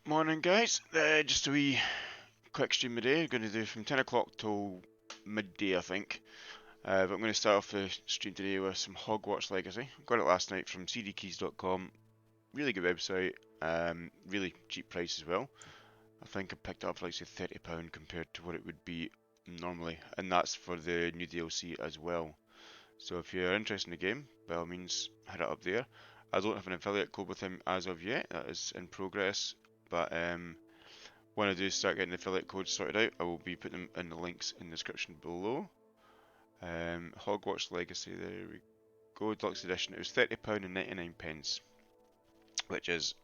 Morning, guys. Just a wee quick stream today. Going to do from 10 o'clock till midday, I think. But I'm going to start off the stream today with some Hogwarts Legacy. Got it last night from cdkeys.com. Really good website. Really cheap price as well. I think I picked it up for like say £30 compared to what it would be normally, and that's for the new DLC as well. So if you're interested in the game, by all means, hit it up there. I don't have an affiliate code with him as of yet. That is in progress. But when I do start getting the affiliate codes sorted out, I will be putting them in the links in the description below. Hogwarts Legacy, there we go, Deluxe Edition. It was £30.99, which is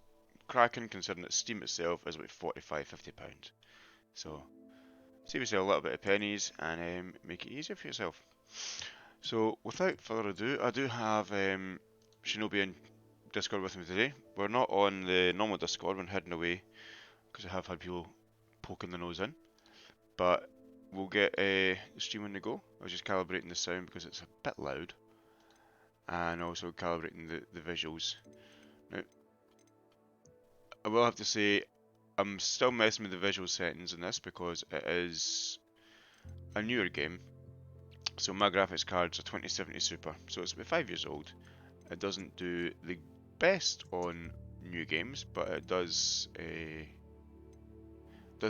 cracking considering that Steam itself is about £45–50. So save yourself a little bit of pennies and make it easier for yourself. So without further ado, I do have Shinobi in Discord with me today. We're not on the normal Discord, we're hidden away because I have had people poking the nose in. But we'll get the stream on the go. I was just calibrating the sound because it's a bit loud, and also calibrating the visuals. Now, I will have to say, I'm still messing with the visual settings in this because it is a newer game. So my graphics card's a 2070 Super, so it's about 5 years old. It doesn't do the best on new games, but it does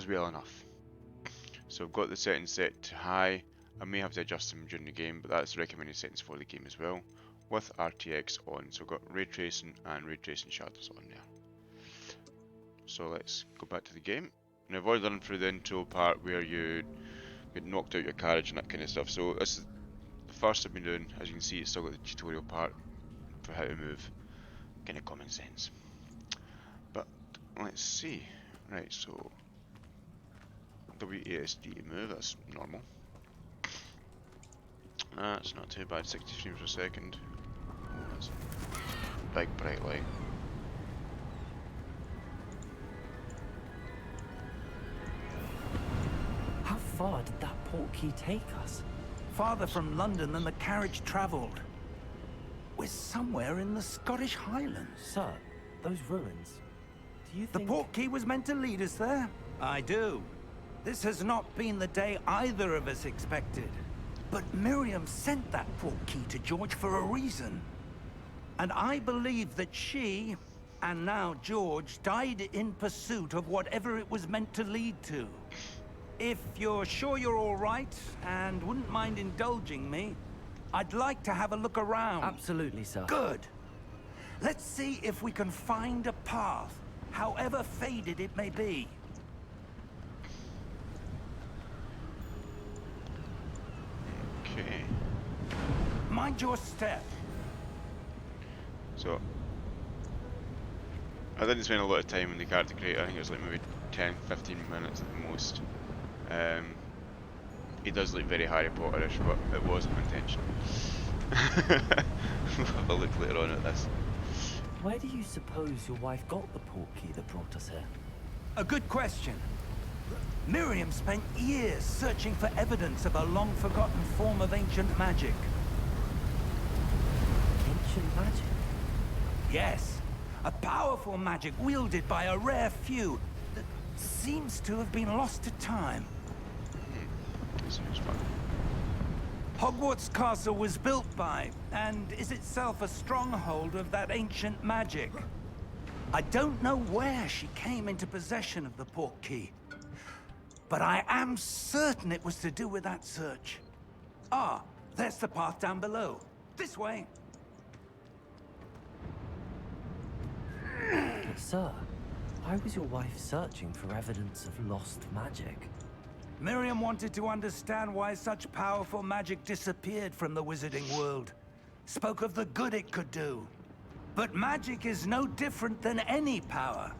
well enough. So I've got the settings set to high. I may have to adjust them during the game, but that's the recommended settings for the game as well, with RTX on. So I've got ray tracing and ray tracing shadows on there. So let's go back to the game. Now I've already done through the intro part where you get knocked out your carriage and that kind of stuff. So this is the first I've been doing. As you can see, it's still got the tutorial part for how to move. Kind of common sense. But let's see. Right, so WASD to move, that's normal. That's not too bad, 60 frames per second. Oh, that's a big bright light. How far did that portkey take us? Farther from London than the carriage travelled. We're somewhere in the Scottish Highlands. Sir, those ruins. Do you The think... portkey was meant to lead us there? I do. This has not been the day either of us expected. But Miriam sent that portkey to George for a reason. And I believe that she, and now George, died in pursuit of whatever it was meant to lead to. If you're sure you're all right, and wouldn't mind indulging me, I'd like to have a look around. Absolutely, sir. Good. Let's see if we can find a path, however faded it may be. Okay. Mind your step. So I didn't spend a lot of time in the character creator. I think it was like maybe 10–15 minutes at the most. He does look very Harry Potterish, but it wasn't intentional. We'll have a look later on at this. Where do you suppose your wife got the portkey that brought us here? A good question. Miriam spent years searching for evidence of a long-forgotten form of ancient magic. Ancient magic? Yes, a powerful magic wielded by a rare few that seems to have been lost to time. Sounds fun. Hogwarts Castle was built by, and is itself a stronghold of that ancient magic. I don't know where she came into possession of the portkey, but I am certain it was to do with that search. Ah, there's the path down below. This way. Sir, why was your wife searching for evidence of lost magic? Miriam wanted to understand why such powerful magic disappeared from the wizarding world. Spoke of the good it could do. But magic is no different than any power.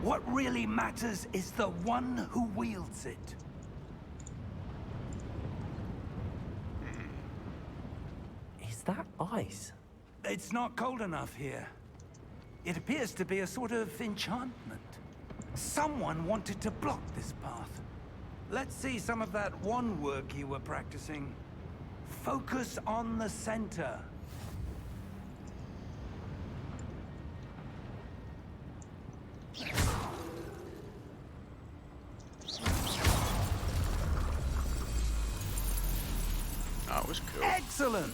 What really matters is the one who wields it. Is that ice? It's not cold enough here. It appears to be a sort of enchantment. Someone wanted to block this path. Let's see some of that wand work you were practicing. Focus on the center. Excellent!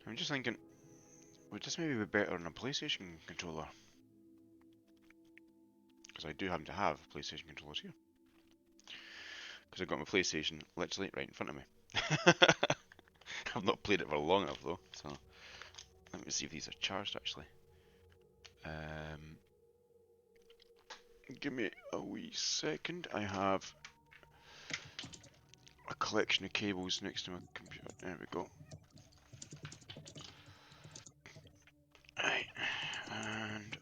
I'm just thinking, would this maybe be better on a PlayStation controller? Because I do happen to have PlayStation controllers here. Because I've got my PlayStation literally right in front of me. I've not played it for long enough though, so let me see if these are charged actually. Give me a wee second. I have a collection of cables next to my computer. There we go. Right, and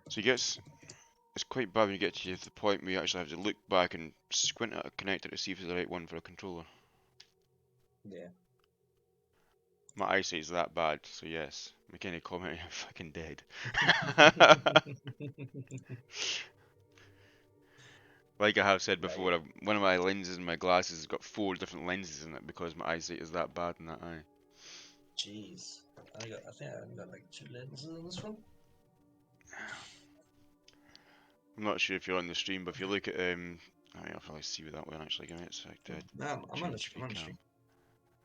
so you get it's quite bad when you get to the point where you actually have to look back and squint at a connector to see if it's the right one for a controller. Yeah. My eyesight's that bad, so yes. McKenny commenting, I'm fucking dead. Like I have said before, Right. one of my lenses in my glasses has got 4 different lenses in it because my eyesight is that bad in that eye. Jeez. I think I only got like 2 lenses in this one. I'm not sure if you're on the stream, but if you look at I mean, I'll probably see with that one actually. Give me a sec. No, I'm on the Change I'm on the cam. stream.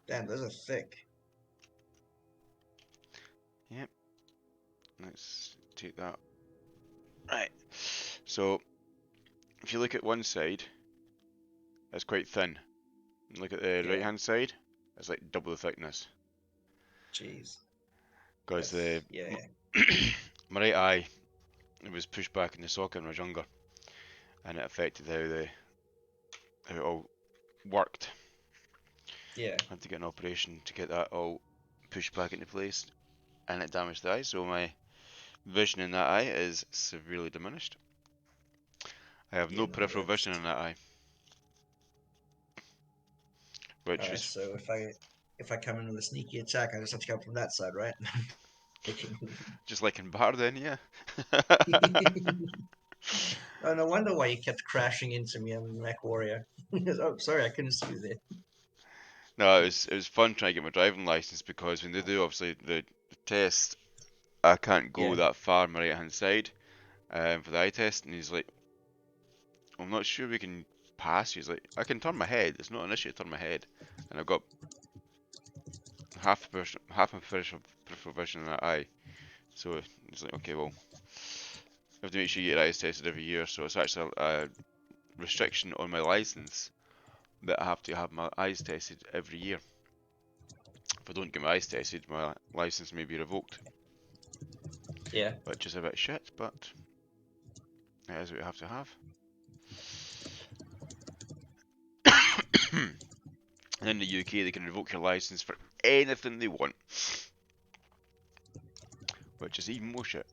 Damn, those are thick. Yep. Let's take that. Right. So if you look at one side, it's quite thin. Look at the Yeah. right hand side, it's like double the thickness. Jeez. Because That's, the yeah. my right eye, it was pushed back in the socket when I was younger, and it affected how it all worked. Yeah. I had to get an operation to get that all pushed back into place, and it damaged the eye, so my vision in that eye is severely diminished. I have Yeah, no no, peripheral vision in that eye, which alright, was so if I come in with a sneaky attack, I just have to come from that side, right? just like in Bar then, yeah. Oh, no wonder why you kept crashing into me on the Mech Warrior. Oh, sorry, I couldn't see you there. No, it was fun trying to get my driving license because when they do obviously the test, I can't go Yeah. that far on my right hand side for the eye test, and he's like, I'm not sure we can pass. He's like, I can turn my head. It's not an issue to turn my head, and I've got half my peripheral vision in that eye. So it's like, okay, well, you have to make sure you get your eyes tested every year. So it's actually a restriction on my license that I have to have my eyes tested every year. If I don't get my eyes tested, my license may be revoked. Yeah. Which is a bit shit, but it is what you have to have. And in the UK, they can revoke your license for anything they want, which is even more shit.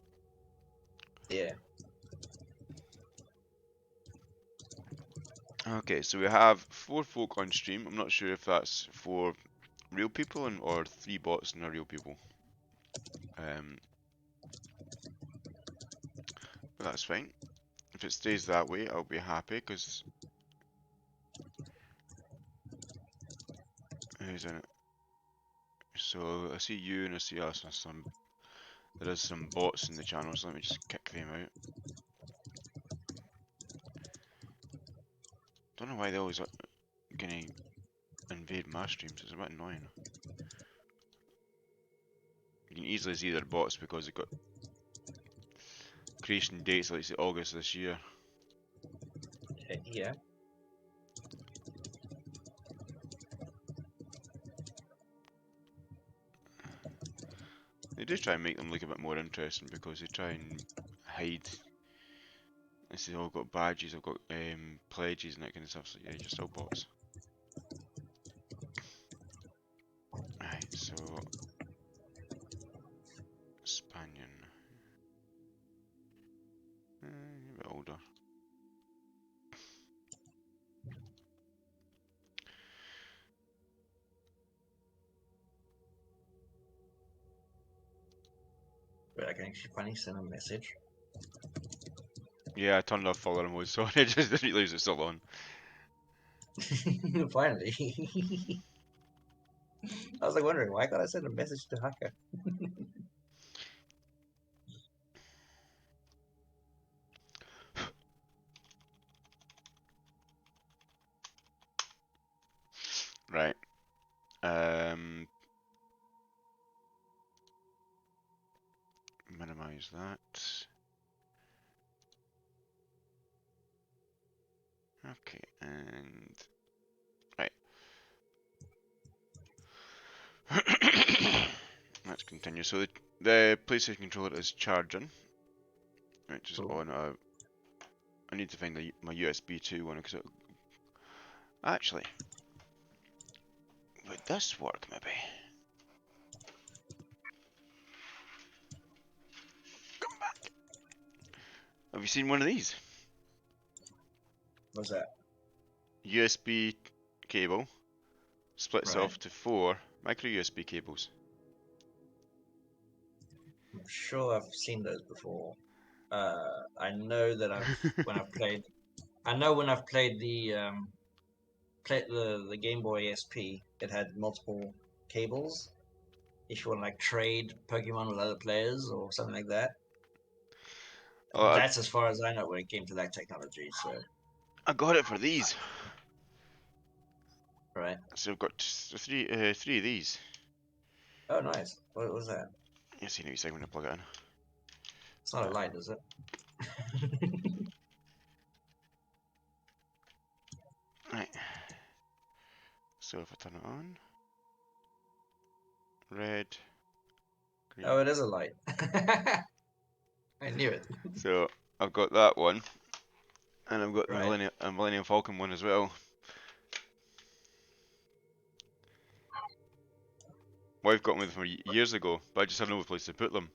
Yeah. Okay, so we have 4 folk on stream. I'm not sure if that's 4 real people or 3 bots and are real people. But that's fine. If it stays that way, I'll be happy because who's in it? So I see you and I see us and there is some bots in the channel, so let me just kick them out. Don't know why they always gonna invade my streams. It's a bit annoying. You can easily see their bots because they've got creation dates like say August this year. Yeah. They do try and make them look a bit more interesting because they try and hide. I see they've all got badges, I've got pledges and that kind of stuff, so yeah, just all bots. Right, so Spanion. A bit older. But I can actually finally send a message. Yeah, I turned off follower mode, so I just didn't realise it's still on. Finally. I was like wondering why can't I send a message to Haka? Right. Minimize that. Okay, and right. Let's continue. So the PlayStation controller is charging, which is Cool. on a. I need to find my USB 2 one because actually, would this work maybe? Come back. Have you seen one of these? What's that? USB cable splits Right. off to 4 micro USB cables. I'm sure I've seen those before. I know that when I've played. I know when I've played the Game Boy SP, it had multiple cables. If you want to like trade Pokemon with other players or something like that. Oh, That's as far as I know when it came to that technology. So, I got it for these. right. So I've got three of these. Oh, nice. What was that? You see, now you segment to plug it in. It's not a light, is it? Right. So if I turn it on, red, green. Oh, it is a light. I knew it. So I've got that one, and I've got the Right. Millennium Falcon one as well. Wife got me from years ago, but I just had no place to put them.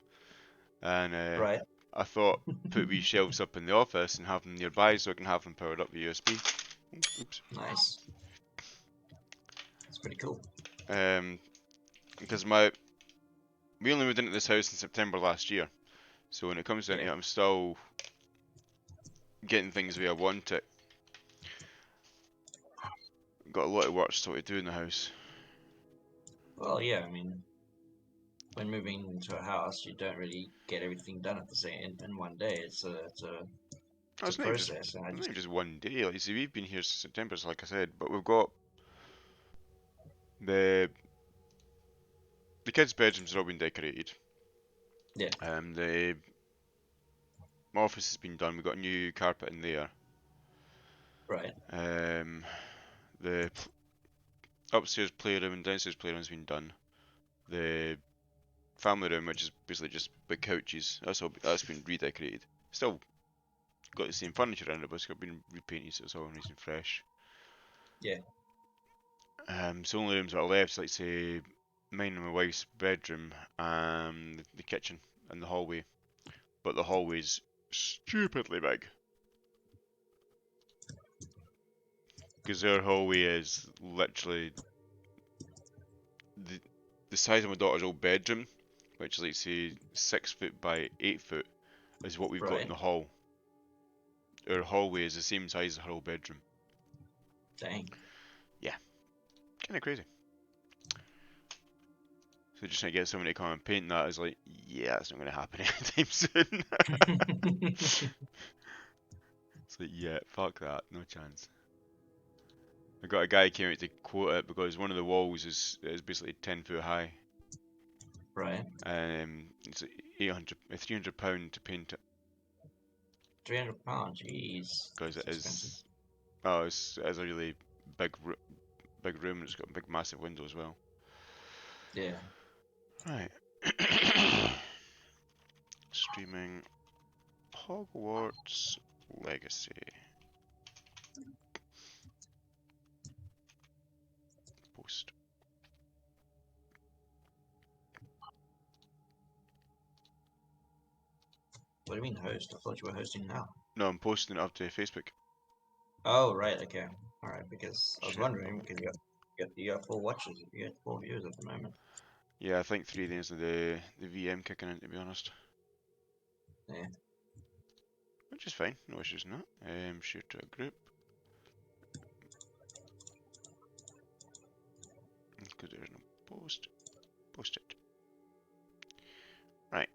And Right. I thought put wee shelves up in the office and have them nearby so I can have them powered up with USB. Oops. Nice. That's pretty cool. Because we only moved into this house in September last year, so when it comes down to Yeah. it, I'm still getting things the way I want it. Got a lot of work still to do in the house. Well, yeah. I mean, when moving into a house, you don't really get everything done at the same in one day. It's a It's not even just process, and I not just even just one day. Like, see, we've been here since September, so like I said, but we've got the the kids' bedrooms are all been decorated. yeah. The office has been done. We've got a new carpet in there. Right. The upstairs playroom and downstairs playroom's been done. The family room, which is basically just big couches, that's been redecorated. Still got the same furniture around it, but it's been repainted, so it's all nice and fresh. Yeah. So only rooms that are left, like say mine and my wife's bedroom, the kitchen and the hallway. But the hallway's stupidly big. Because their hallway is literally the size of my daughter's old bedroom, which is like say 6 foot by 8 foot, is what we've got in Right. the hall. Our hallway is the same size as her old bedroom. Dang. Yeah, kind of crazy. So just trying to get someone to come and paint that is like, yeah, that's not going to happen anytime soon. It's like, yeah, fuck that, no chance. I got a guy who came out to quote it because one of the walls is basically 10 foot high. Right. It's like 800, £300 to paint it £300. Jeez. because That's it expensive. is. It's a really big, big room and it's got a big, massive window as well. Yeah. Right. Streaming Hogwarts Legacy. Post. What do you mean host? I thought you were hosting now. No, I'm posting it up to Facebook. Oh, right. Okay. All right. Because I was Sharing wondering public. because you got 4 watches. You got 4 viewers at the moment. Yeah, I think 3 days of the VM kicking in, to be honest. Yeah. Which is fine, no issues in that. Share to a group. Because there's no Post. Post it. Right.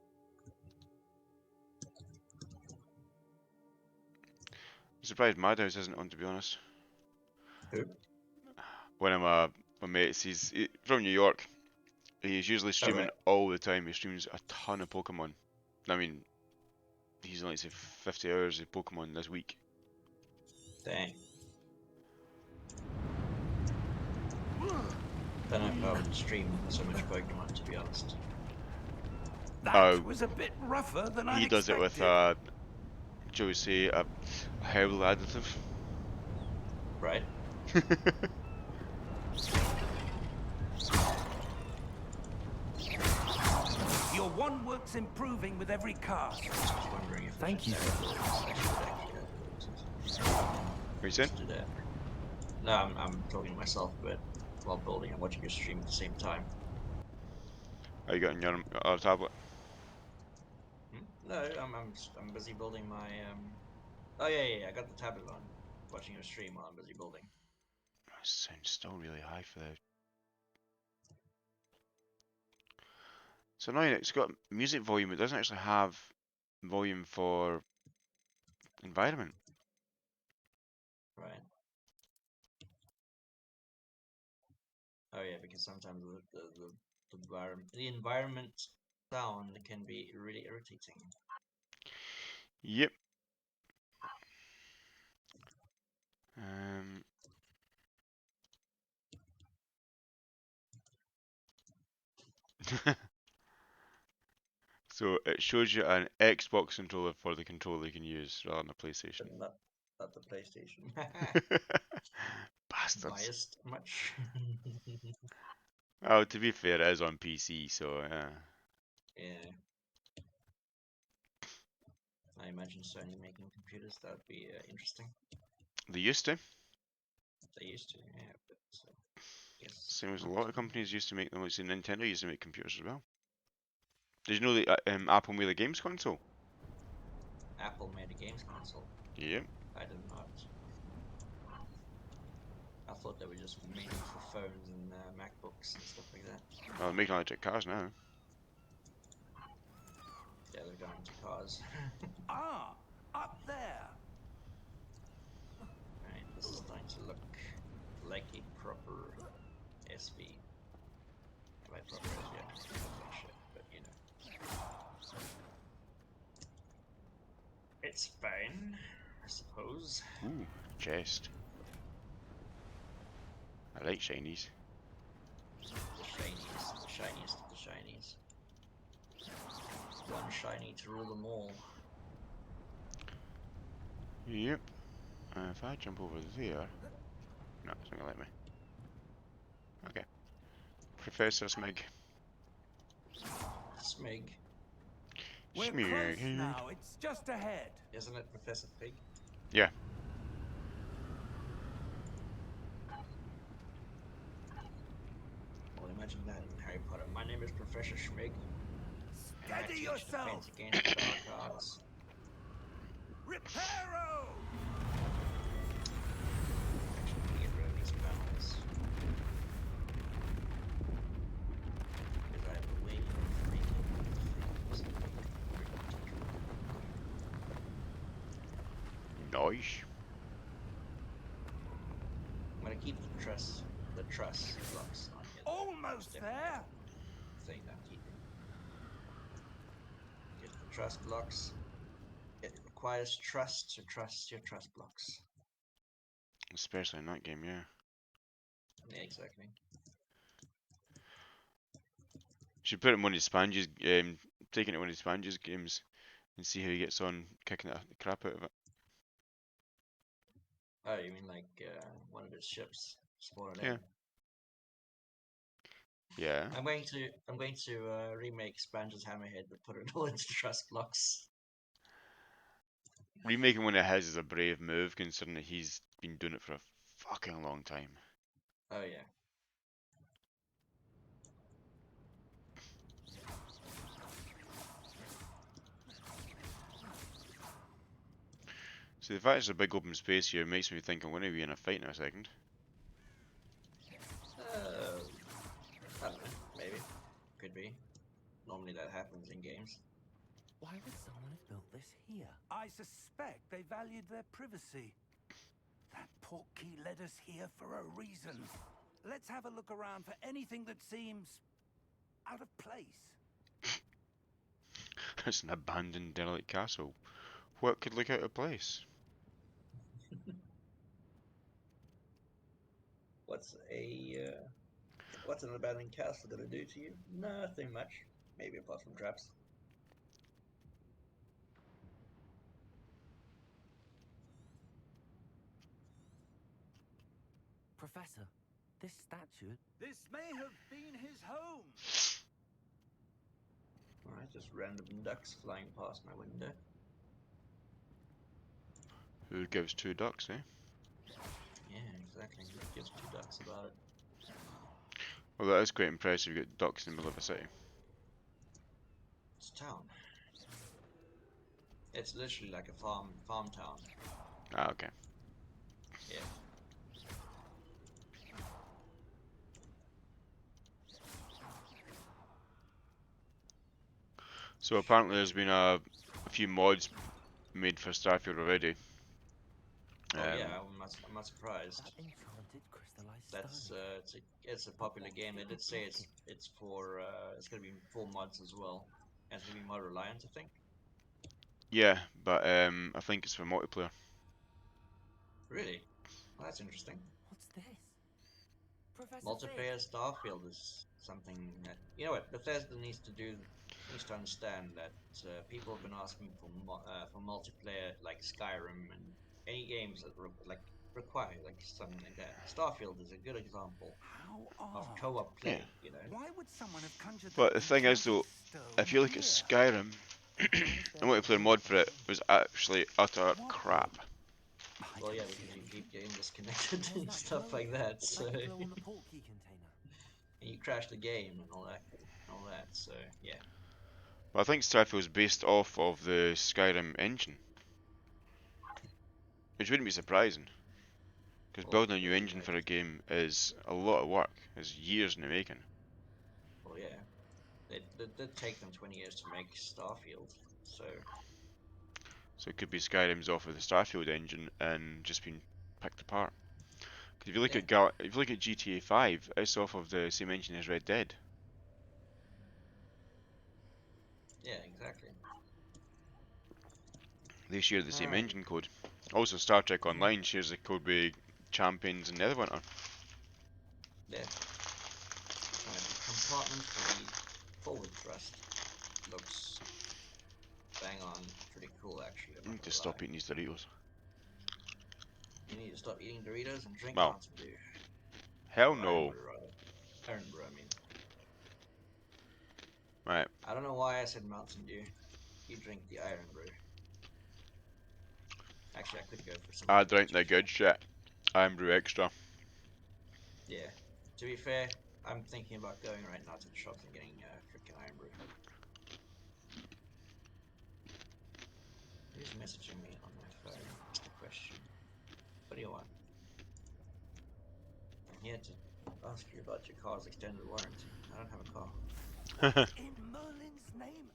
I'm surprised Madhouse isn't on, to be honest. Who? One of my mates, he's from New York. He's usually Oh, streaming right. all the time. He streams a ton of Pokemon. I mean, he's only say 50 hours of Pokemon this week. Dang. Don't know if I would stream so much Pokemon, to be honest. That was a bit rougher than I He does it with shall we say a herbal additive. Right. Your one work's improving with every cast. I was wondering if Thank you. What are you saying? No, I'm talking to myself, but while building and watching your stream at the same time. Are you got on your other tablet? No, I'm busy building my Oh yeah, I got the tablet on, watching your stream while I'm busy building. Sounds still really high for the. So now it's got music volume. It doesn't actually have volume for environment. Right. Oh yeah, because sometimes the environment sound can be really irritating. Yep. Um. So it shows you an Xbox controller for the controller you can use rather than a PlayStation. But not the PlayStation. Bastards. Biased much? Oh, to be fair, it is on PC, so Yeah. I imagine Sony making computers, that would be interesting. they used to. They used to, yeah, but yes. Same as a lot of companies used to make them. Like say Nintendo used to make computers as well. Did you know that Apple made a games console? Apple made a games console. Yep. I did not. I thought they were just mainly for phones and MacBooks and stuff like that. Well, they're making electric cars now. Yeah, they're going to cars. Up there. Right, this is starting to look like a proper SV. By proper SV, I just look like shit, but you know. It's fine, I suppose. Ooh, chest. I like shinies. The shiniest of the shinies. One shiny to rule them all. Yep. If I jump over there... No, it's not gonna let me. Okay. Professor Smig. Smig. We're close now. It's just ahead. Isn't it Professor Pig? Yeah. Well, imagine that in Harry Potter. My name is Professor Schmig. Steady yourself. Against the dark arts. Reparo! Actually, get rid of these panels. Because I have a way of things. Nice. I'm gonna keep the truss blocks on here. Almost there. Thing I'm keeping. Get the truss blocks. It requires trust to trust your truss blocks. Especially in that game, yeah. Yeah, exactly. Should put him on his Spanges, taking it one of his Spanges games and see how he gets on kicking the crap out of it. Oh, you mean like one of his ships spawned in? Yeah. Yeah. I'm going to remake Spange's Hammerhead, but put it all into truss blocks. Remaking one of his is a brave move, considering that he's been doing it for a fucking long time. Oh yeah. So the fact there's a big open space here makes me think I'm going to be in a fight in a second. I don't know. be. Normally that happens in games. Why would someone have built this here? I suspect they valued their privacy. That portkey led us here for a reason. Let's have a look around for anything that seems out of place. It's an abandoned derelict castle. What could look out of place? What's an abandoned castle gonna do to you? Nothing much. Maybe apart from traps. Professor, this statue... This may have been his home. Alright, just random ducks flying past my window. Who gives two ducks, eh? Yeah, exactly. Who gives two ducks about it? Well, that is quite impressive. You've got ducks in the middle of a city. It's a town. It's literally like a farm town. Ah, okay. Yeah. So apparently there's been a few mods made for Starfield already. Oh yeah, I'm not surprised. That enchanted crystallized That's stone. it's a popular game. They did say it's for it's gonna be full mods as well. And it's gonna be mod reliant, I think. Yeah, but I think it's for multiplayer. Really? Well, that's interesting. What's this? Professor Multiplayer Starfield is something that you know what Bethesda needs to understand that people have been asking for multiplayer like Skyrim and any games that require like something like that. Starfield is a good example How of odd. co-op play. Yeah. You know, Why would someone have conjured But that the thing is enchanted though, stone if you look at here? Skyrim, the multiplayer mod for it was actually utter What? crap. I well, don't yeah, see because you anything. keep getting disconnected There's and that stuff glow like again, that. So like the glow on the portkey container. and you crash the game and all that. So yeah, But I think Starfield is based off of the Skyrim engine, which wouldn't be surprising, because well, building a new it'll be engine like, for a game is a lot of work. It's years in the making. well, yeah, it did take them 20 years to make Starfield. So So it could be Skyrim's off of the Starfield engine and just been picked apart. 'Cause if you look yeah, at if you look at GTA 5, it's off of the same engine as Red Dead. yeah, exactly. They share the same Alright. engine code. Also, Star Trek Online shares the code with Champions and Neverwinter. Yeah. The compartment for the forward thrust looks bang on, pretty cool actually. I'm I not need to gonna lie. stop eating these Doritos. You need to stop eating Doritos and drink Well, Mountain Dew. hell Or Iron no. Brew, rather. Iron Brew, I mean. Right, I don't know why I said Mountain Dew. You drink the Iron Brew. Actually, I could go for something I else, drink to be the fair. good shit. I'm Brew Extra. Yeah. To be fair, I'm thinking about going right now to the shops and getting freaking Iron Brew. Who's messaging me on my phone? That's the question. What do you want? I'm here to ask you about your car's extended warranty. I don't have a car. What in Merlin's name?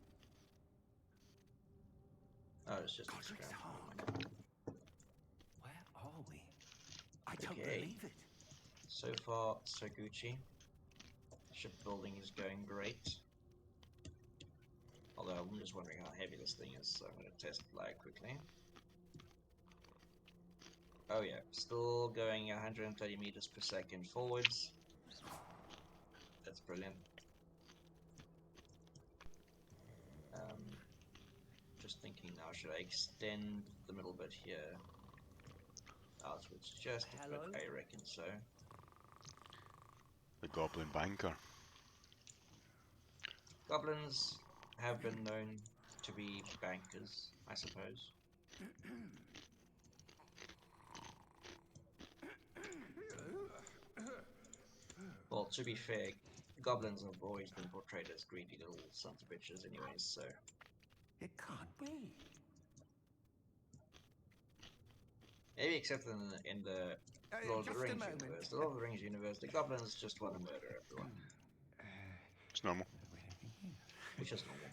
Oh, it's just Godric's Instagram. heart. Where are we? I don't Okay. believe it. So far, so Gucci. Shipbuilding is going great. Although I'm just wondering how heavy this thing is, so I'm going to test fly it quickly. Oh yeah, still going 130 meters per second forwards. That's brilliant. Just thinking now, should I extend the middle bit here outwards just a bit? Hello? I reckon so. The Goblin Banker. Goblins have been known to be bankers, I suppose. Well, to be fair, goblins have always been portrayed as greedy little sons of bitches anyways, so... It can't be. Maybe except in the Lord of the Just a Rings moment. universe. The Lord of the Rings universe, the goblins just want to murder everyone. It's normal. Which is normal.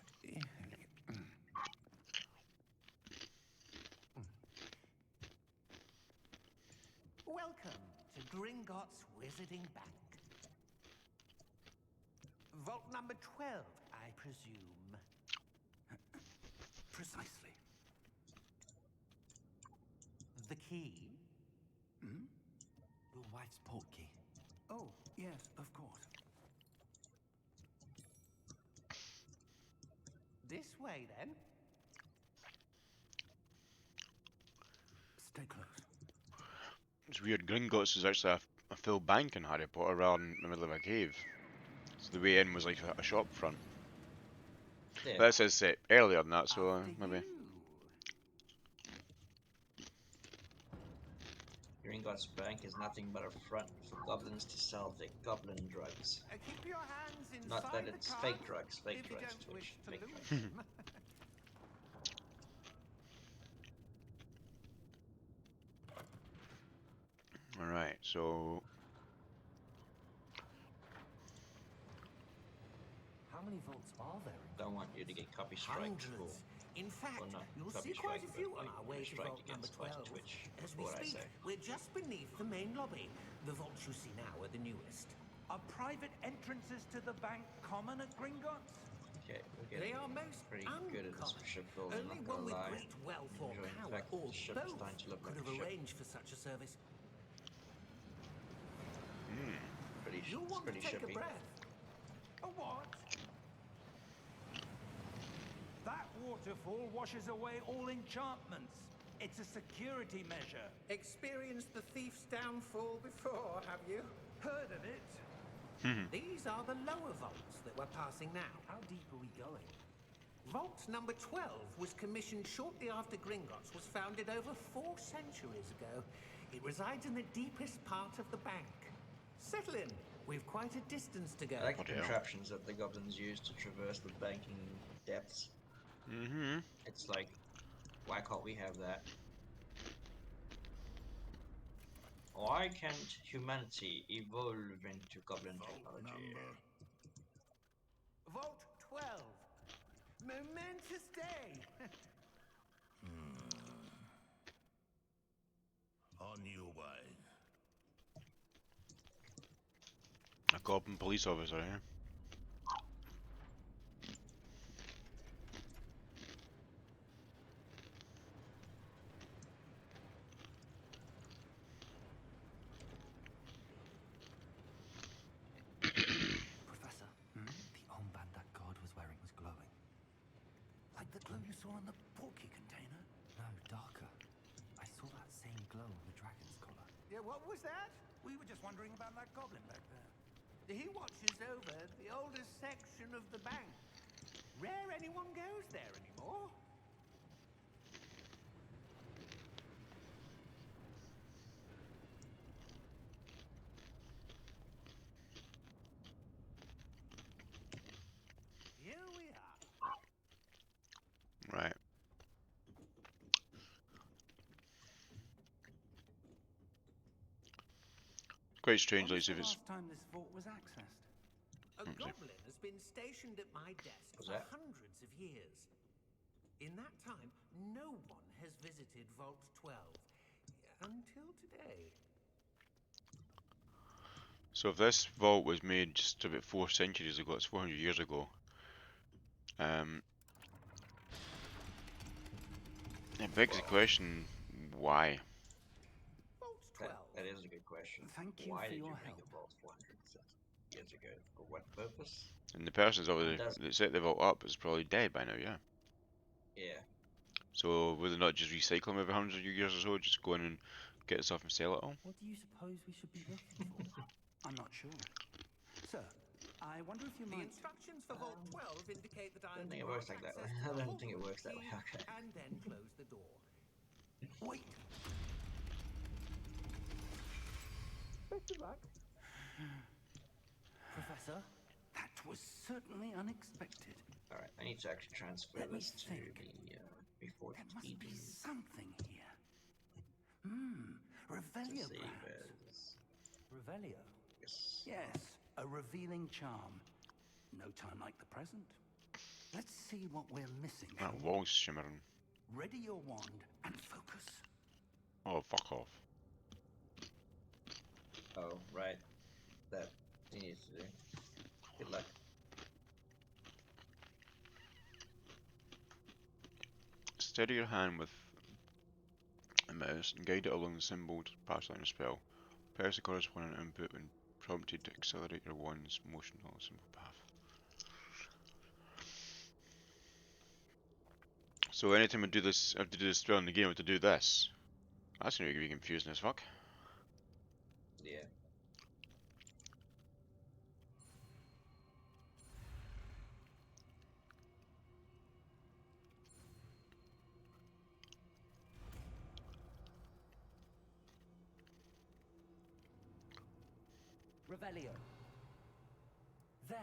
Welcome to Gringotts Wizarding Bank. Vault number 12, I presume. Precisely. The key? Your wife's portkey. Oh, yes, of course. This way, then. Stay close. It's weird. Gringotts is actually a full bank in Harry Potter rather than in the middle of a cave. So the way in was like a shop front. Yeah. But it says earlier than that, so maybe. Gringotts Bank is nothing but a front for goblins to sell their goblin drugs. Keep your hands inside Not that the it's cart fake drugs, fake if you drugs, don't wish Twitch. to Fake lose drugs. them. Alright, so How many vaults are there in Don't want you to get copy strikes for, Hundreds. In fact, well, not you'll copy see quite strike, a few but, on like, our way to strike vault number against, like, 12. Twitch, As for we what I speak, say. we're just beneath the main lobby. The vaults you see now are the newest. Are private entrances to the bank common at Gringotts? Okay, we're They getting are most pretty good at this uncommon. ship building, Only not one gonna with lie. great wealth or Enjoying the power, fact that or the ship is both, starting to look could like have a ship. arranged for such a service. You'll It's want to pretty take a shippy. breath. A what? That waterfall washes away all enchantments. It's a security measure. Experienced the thief's downfall before, have you? Heard of it? These are the lower vaults that we're passing now. How deep are we going? Vault number 12 was commissioned shortly after Gringotts was founded over 4 centuries ago. It resides in the deepest part of the bank. Settle in. We've quite a distance to go. I like the What the hell? contraptions that the goblins use to traverse the banking depths. It's like, why can't we have that? Why can't humanity evolve into goblin technology? Vault 12. Momentous day. On your way. a goblin police officer here. Professor, the armband that guard was wearing was glowing. Like the glow you saw on the portkey container? No, darker. I saw that same glow on the dragon's collar. Yeah, what was that? We were just wondering about that goblin back there. He watches over the oldest section of the bank. Rare anyone goes there anymore. Here we are. Right. Quite strange, When like was if the it's last time this vault was accessed? A goblin has been stationed at my desk Was for that- hundreds of years. In that time, no one has visited Vault 12. Until today. so. If this vault was made just about 4 centuries ago, it's 400 years ago. It begs the question, why? Vault 12. That is a good question. Thank you Why for did your you make help. a vault 400 years ago? For what purpose? And the person's obviously Does- that set the vault up is probably dead by now, yeah. Yeah. So would they not just recycle them every 100 years or so, just go in and get stuff and sell it all? What do you suppose we should be looking for? I'm not sure. Sir, I wonder if you The might... instructions for Vault 12 indicate that I don't am think to it works grant like that way. access to I the don't think it Hogwarts works that way, key okay. And then close the door. Wait! Professor? That was certainly unexpected. Alright, I need to actually transfer Let me this to think. the before There must be Eden something here. to Revelio, save perhaps? as Revelio? yes. Yes, a revealing charm. No time like the present. Let's see what we're missing. That shall we? wall's shimmering. Ready your wand and focus. Oh, fuck off. Oh, right. That he needs to do. Good luck. Steady your hand with a mouse and guide it along the symbol to pass down a spell. Press the corresponding input when prompted to accelerate your wand's motion along a simple path. So anytime I do this, I have to do this spell in the game, I have to do this. That's gonna be confusing as fuck. Yeah. Revelio. There,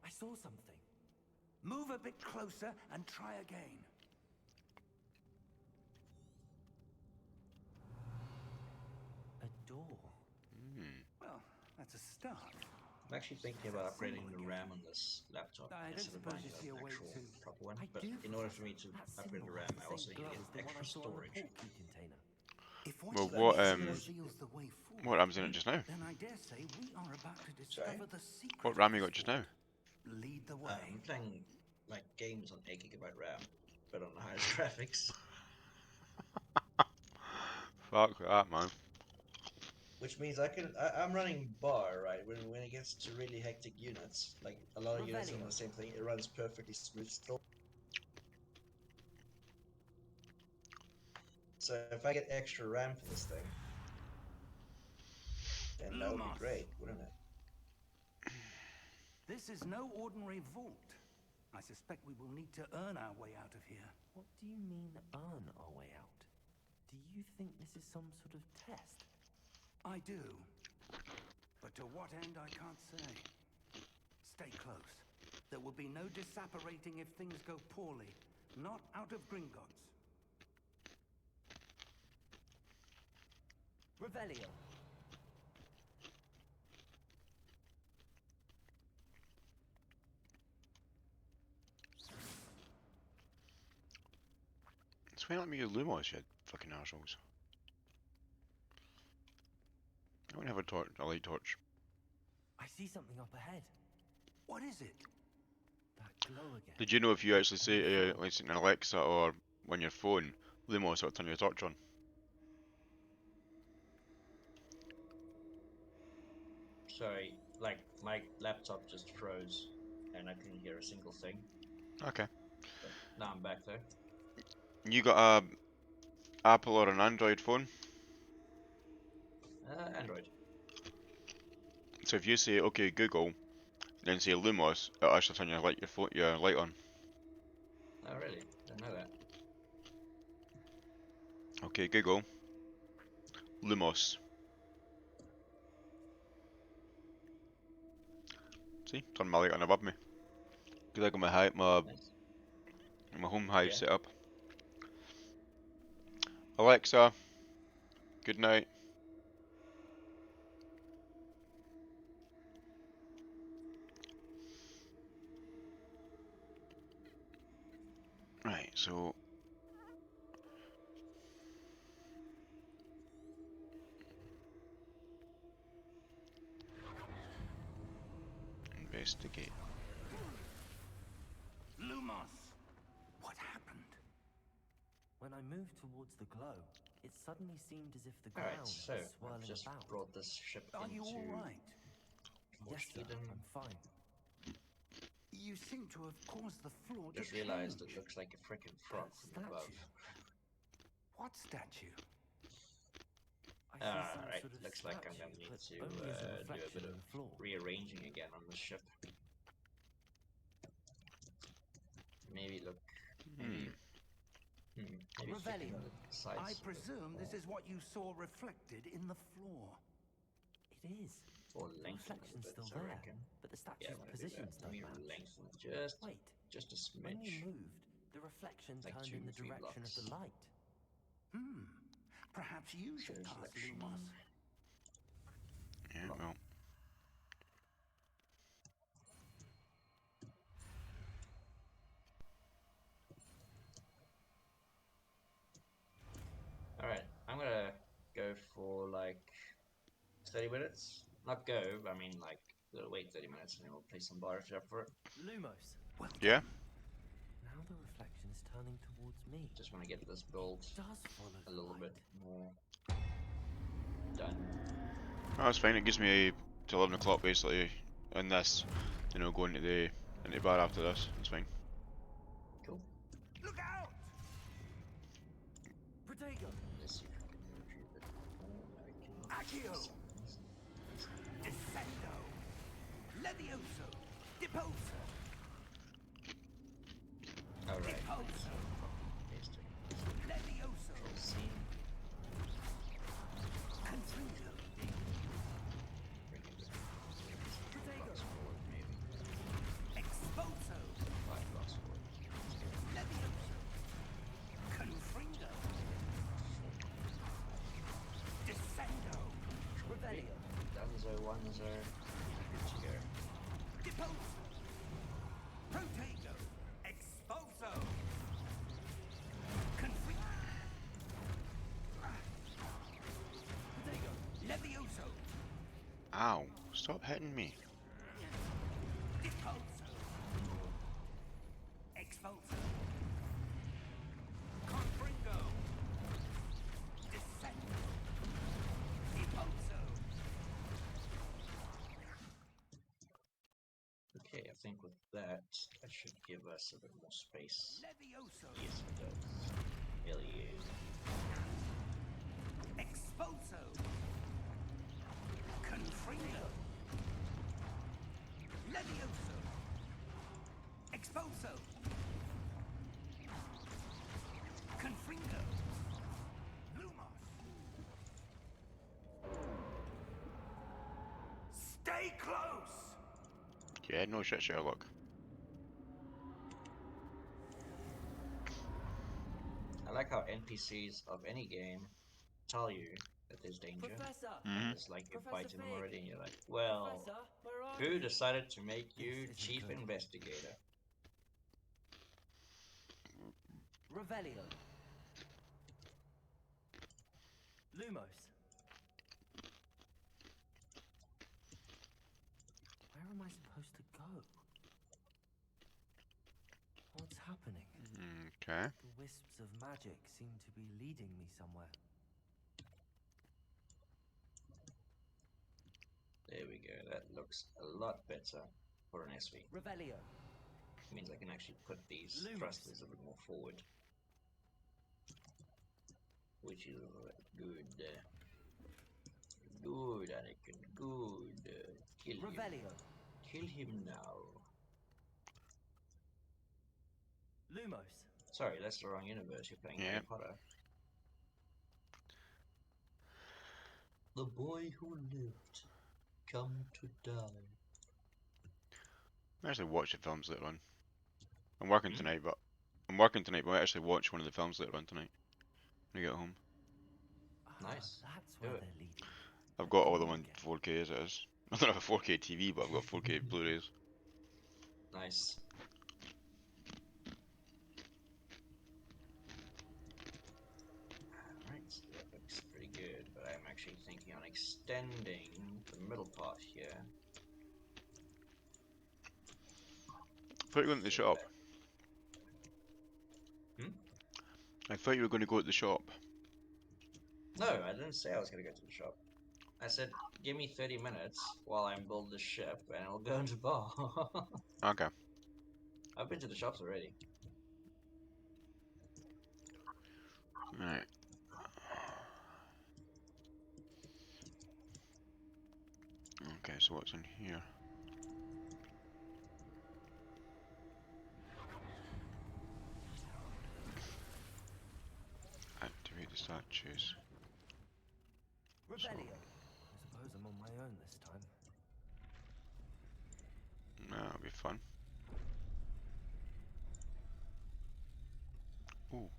I saw something. Move a bit closer and try again. A door. Well, that's a start. I'm actually thinking about upgrading the RAM on this laptop I don't instead of suppose buying you see a an way actual to- proper one. I But do, in order for Professor. me to That upgrade the symbol RAM, has I the also same need to glow get as the one I extra saw in the storage. portkey container. If Well, what what, you um, see reveals the way forward, What RAM's in it just now? then I dare say we are about to Sorry? discover the secret. What of RAM you this got just now? port. Lead the way. I'm playing like games on 8 GB RAM, but on the highest graphics. Fuck that, man. Which means I'm running bar, right? When it gets to really hectic units, like a lot of units on Revelio. the same thing, it runs perfectly smooth still. So if I get extra RAM for this thing, then that would be Lumos. great, wouldn't it? This is no ordinary vault. I suspect we will need to earn our way out of here. What do you mean, earn our way out? Do you think this is some sort of test? I do. But to what end, I can't say. Stay close. There will be no disapparating if things go poorly. Not out of Gringotts. Revelio. So why not let me use Lumos, you fucking assholes? I don't have a light torch. I see something up ahead. What is it? That glow again. Did you know if you actually say, like an Alexa or on your phone, Lumos, it'll turn your torch on? Sorry, like my laptop just froze, and I couldn't hear a single thing. Okay. But now I'm back there. You got a Apple or an Android phone? Android. So if you say, okay, Google, then say Lumos, it'll actually turn your light on. Oh really? Didn't know that. Okay, Google, Lumos. See, turn my light on above me. Cause I got Nice. my home hive Yeah. set up. Alexa, good night. Right, so investigate. Lumos! What happened? When I moved towards the glow, it suddenly seemed as if the Alright, ground so was I've swirling just about. brought this ship Are you into all right? Yes, sir. Eden. I'm fine. You seem to have caused the floor to Just realized change. it looks like a frickin' frog from above. What statue? I see some Alright, sort of looks like I'm statue, gonna need but to only as a do a reflection bit in of the floor. rearranging again on the ship. Maybe look, maybe, maybe flicking Revelio. the sides. I a bit presume this more, is what you saw reflected in the floor. It is. or The lengthen it a reflection's bit, still I there, reckon. but the Yeah, statue's I'm gonna do that. positions Let don't me match. lengthen it Wait, just a when you smidge. moved, the reflection Like turned 2 in the 3 direction of blocks. the light. Perhaps you should There's cast reflection. Lumos. Yeah, well. like 30 minutes. Not go, I mean like we'll wait 30 minutes and then we'll play some bar for it. Lumos. Well Yeah. Now the reflection is turning towards me. Just want to get this build It does follow a the little light. bit more done. Oh, that's fine. It gives me to 11 o'clock basically in this. You know, going to the bar after this. It's fine. Cool. look out! Protego. Let's see if I can move you a bit more. No, I cannot. Accio! Descendo! Levioso! Deposo! Alright. Deposo! Paste it. Levioso! Control C. Confringo! Bring it blocks forward, maybe. Exposo! 5 blocks forward. Levioso! Confringo! Descendo! Revelio. Dunzo, Onezo. Good to go. Deposo! Protego! Exposo! Confringo! Protego. Levioso! Ow! Stop hitting me. Deposo! Exposo! Confringo! Descendo! Deposo! Okay, I think with that should give us a bit more space. Levioso! Yes, it does. Hell yeah. Exposo! Confringo! Levioso! Exposo! Confringo! Lumos! Stay close! Yeah, no shit, Sherlock. I like how NPCs of any game tell you that there's danger. Professor. Mm-hmm. It's like you're Professor fighting them Fig. already and you're like, well, Professor, where are who you? decided to make you This isn't chief good. investigator? Revelio. Lumos. Where am I supposed to go? What's happening? Okay. The wisps of magic seem to be leading me somewhere. There we go, that looks a lot better for an SV. Revelio. Means I can actually put these Lumos. thrusters a bit more forward. Which is good. Good, Anakin, good. Kill him. Revelio. Kill him now. Lumos. Sorry, that's the wrong universe. You're playing Yeah. Harry Potter. The boy who lived, come to die. I actually watch the films later on. I'm working Hmm? tonight, but I might actually watch one of the films later on tonight when I get home. Nice. That's Do where it. they're leading. I've got all of Do them on get 4K as it is. I don't have a 4K TV, but I've got 4K Blu-rays. Nice. Alright, so that looks pretty good, but I'm actually thinking on extending the middle part here. I thought you were going to the shop. Hmm? I thought you were going to go to the shop. No, I didn't say I was gonna go to the shop. I said, give me 30 minutes while I build the ship and I'll go into bar. Okay. I've been to the shops already. Right. Okay, so what's in here? Activate the statues. Revelio. I suppose I'm on my own this time. That'll be fun. Ooh.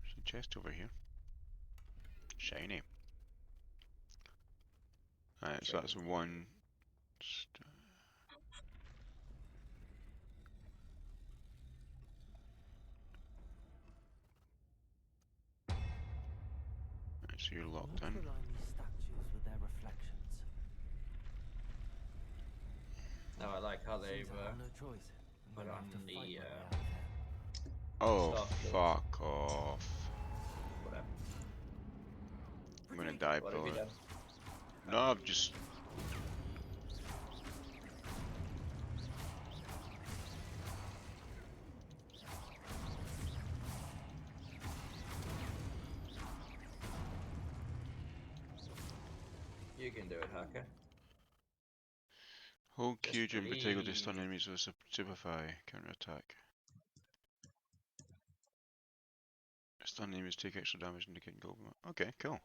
There's a chest over here. Shiny. Alright, so that's one. So you're I locked want in. to align these statues with their reflections. No, I like how Seems they've I have no choice. I'm put gonna on have to fight the my way out of there. Oh, Staff guild. fuck off. What happened? I'm gonna die, What have you probably. done? No, I've just... You can do it, Haka. Hold Just Q during Protego to stun believe. enemies with Superfy. Counter attack. Stun enemies take extra damage indicating gold. Okay, cool.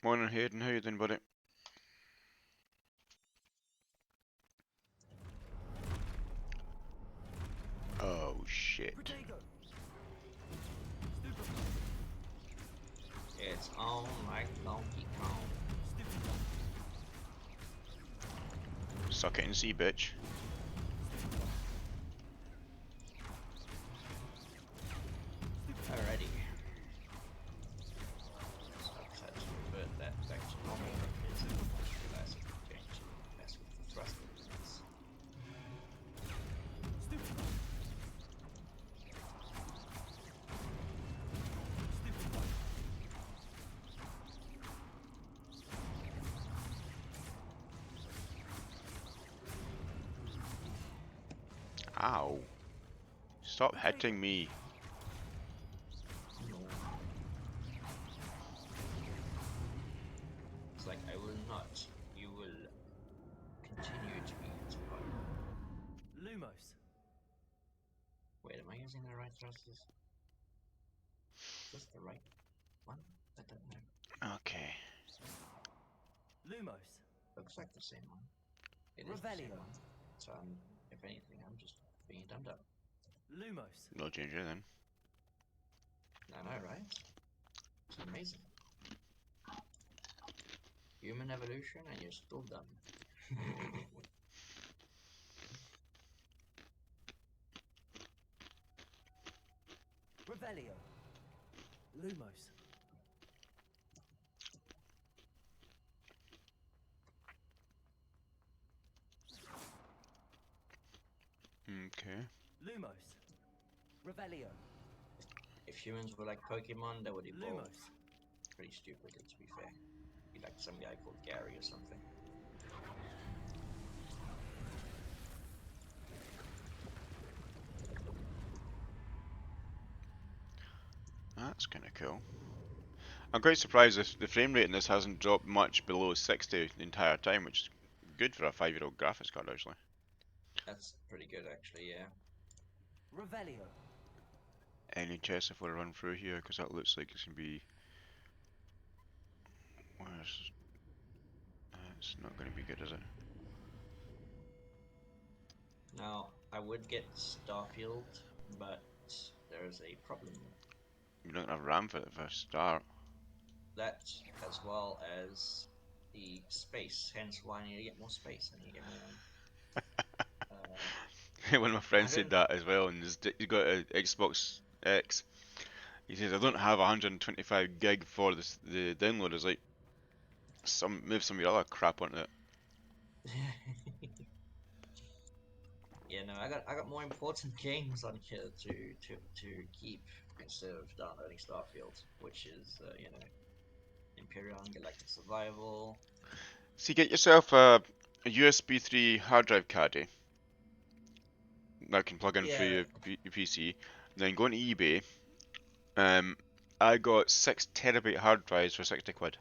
Morning Hayden, how you doing, buddy? Oh shit. It's on like Donkey Kong. Suck it and see, bitch. Alrighty. So I've had to revert that back to normal because I realized I could change it. That's with the thrust movements. Ow. Stop hitting me. It's like I will not. You will continue to be inspired. Lumos. Wait, am I using the right thrusters? Is this the right one? I don't know. Okay. Lumos. Looks like the same one. It is the same Revelio. one. So if anything, I'm just being dumbed up. Lumos. No ginger then. I know, right? It's amazing. Human evolution, and you're still dumb. Revelio. Lumos. Okay. Lumos. Revelio. If humans were like Pokemon, they would evolve Lumos. pretty stupidly, to be fair. Be like some guy called Gary or something. That's kind of cool. I'm quite surprised the frame rate in this hasn't dropped much below 60 the entire time, which is good for a 5-year-old graphics card, actually. That's pretty good, actually, yeah. Revelio. Any chests if we run through here, because that looks like it's going to be... Where's... It's not going to be good, is it? Now, I would get Starfield, but there's a problem. You don't have RAM for it for a start. That, as well as the space, hence why I need to get more space. I need to get more. One of my I friends said don't. that as well, and he's got an Xbox X. He says, I don't have 125 gig for the download. It's like, move some of your other crap onto it. Yeah, no, I got more important games on here to keep instead of downloading Starfield, which is Imperial and Galactic Survival. See, get yourself a USB 3 hard drive caddy that can plug in through Yeah, your PC. Then go on eBay. Um, I got 6 terabyte hard drives for 60 quid.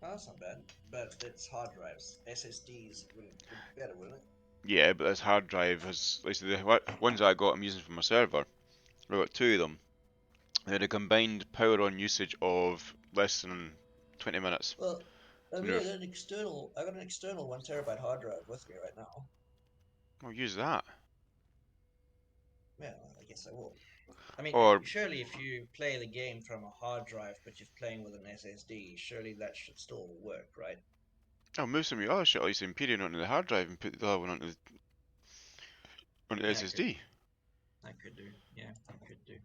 oh, that's not bad. But it's hard drives. SSDs would be better, wouldn't it? Yeah, but this hard drive has, like the ones I got, I'm using for my server. I got 2 of them. They had a combined power on usage of less than 20 minutes. Well, I And mean, I got an external 1 terabyte hard drive with me right now. I'll use that. Yeah, I guess I will. I mean, Or, surely if you play the game from a hard drive, but you're playing with an SSD, surely that should still work, right? I'll move some of the other shit, like the Imperium, onto the hard drive and put the other one onto the Yeah, SSD. I could do. Yeah, I could do.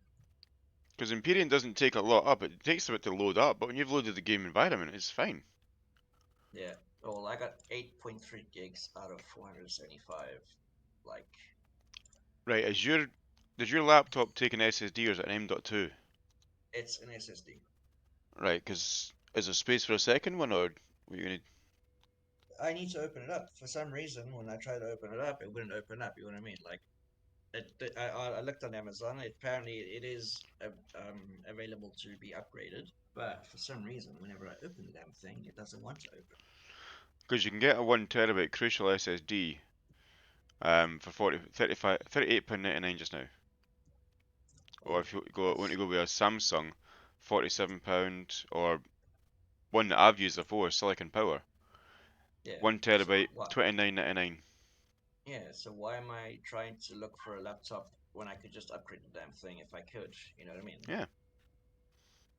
Because Imperium doesn't take a lot up. It takes a bit to load up, but when you've loaded the game environment, it's fine. Yeah. Well, I got 8.3 gigs out of 475. Like, Right, does your laptop take an SSD or is it an M.2? it's an SSD. Right, because is there space for a second one, or are you gonna? I need to open it up. For some reason, when I tried to open it up, it wouldn't open up. You know what I mean? Like, I looked on Amazon. Apparently, it is available to be upgraded. But for some reason, whenever I open the damn thing, it doesn't want to open. Because you can get a 1 terabyte Crucial SSD for 38.99 just now. Or Oh, if you want to go with a Samsung, £47, or one that I've used before, Silicon Power, yeah. 1 terabyte, So what? £29.99. Yeah. So why am I trying to look for a laptop when I could just upgrade the damn thing if I could? You know what I mean? Yeah.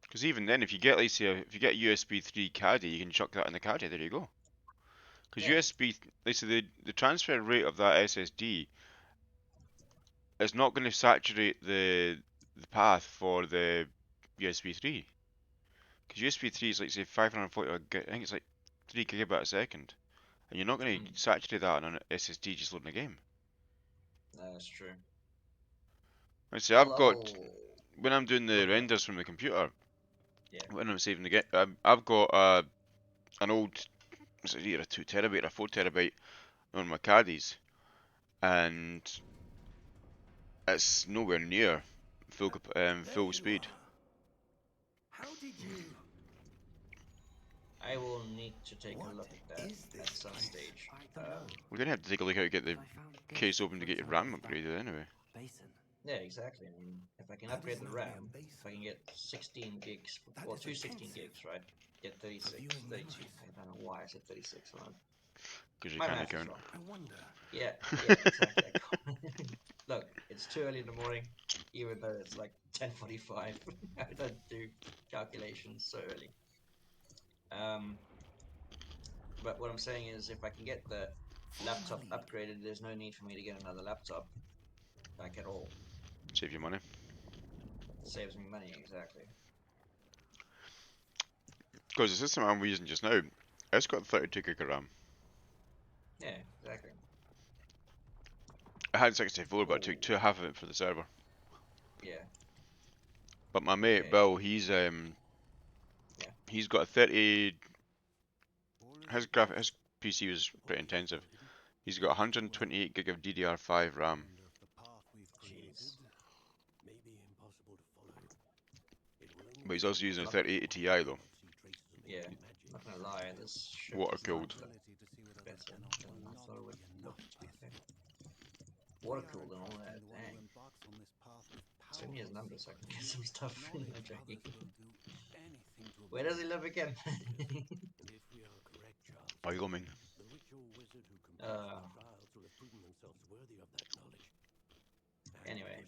Because even then, if you get like say, if you get USB 3 caddy, you can chuck that in the caddy. There you go. Because Yeah. USB, like say the transfer rate of that SSD is not going to saturate the path for the USB 3. Because USB 3 is like say 540, I think it's like 3 gigabit a second, and you're not going to Mm, saturate that on an SSD just loading a game. that's true. I say Well, I've got I'll when I'm doing the look it up. renders from the computer, Yeah. when I'm saving the game, I've got an old, is it either a 2 terabyte or a 4 terabyte on my caddies, and it's nowhere near There full you speed. are. How did you... I will need to take a What look at that is at this some place? stage. I don't know. We're gonna have to take a look how to get the But I found this, case open to for get your example, RAM with that upgraded anyway. basin. Yeah, exactly. I mean, if I can That upgrade isn't the only RAM, a basin. if I can get 16 gigs, That or is two a 16 pensive gigs, right? Get 36, for viewing 32. memories. I don't know why I said 36. Because you My can't math is count. wrong. I wonder. Yeah, yeah, exactly. Look, it's too early in the morning, even though it's like 10:45. I don't do calculations so early. Um, but what I'm saying is, if I can get the laptop Finally. upgraded, there's no need for me to get another laptop, like at all. Save your money. Saves me money, exactly. Because the system I'm using just now, it's got 32 gig of RAM. Yeah, exactly. I had 64, but I Oh, took half of it for the server. yeah. But my mate Okay. Bill, Yeah. he's got a 30. His PC was pretty intensive. He's got 128 gig of DDR5 RAM, Jeez. but he's also using a Not. 3080 Ti though, Yeah. Not gonna lie, this ship water does not cooled. look better than I thought it would look. To be fair. Water cooled and all that. Dang. Send me his number so I can get some stuff. I'm joking. Where does he live again? Wyoming. uh, anyway,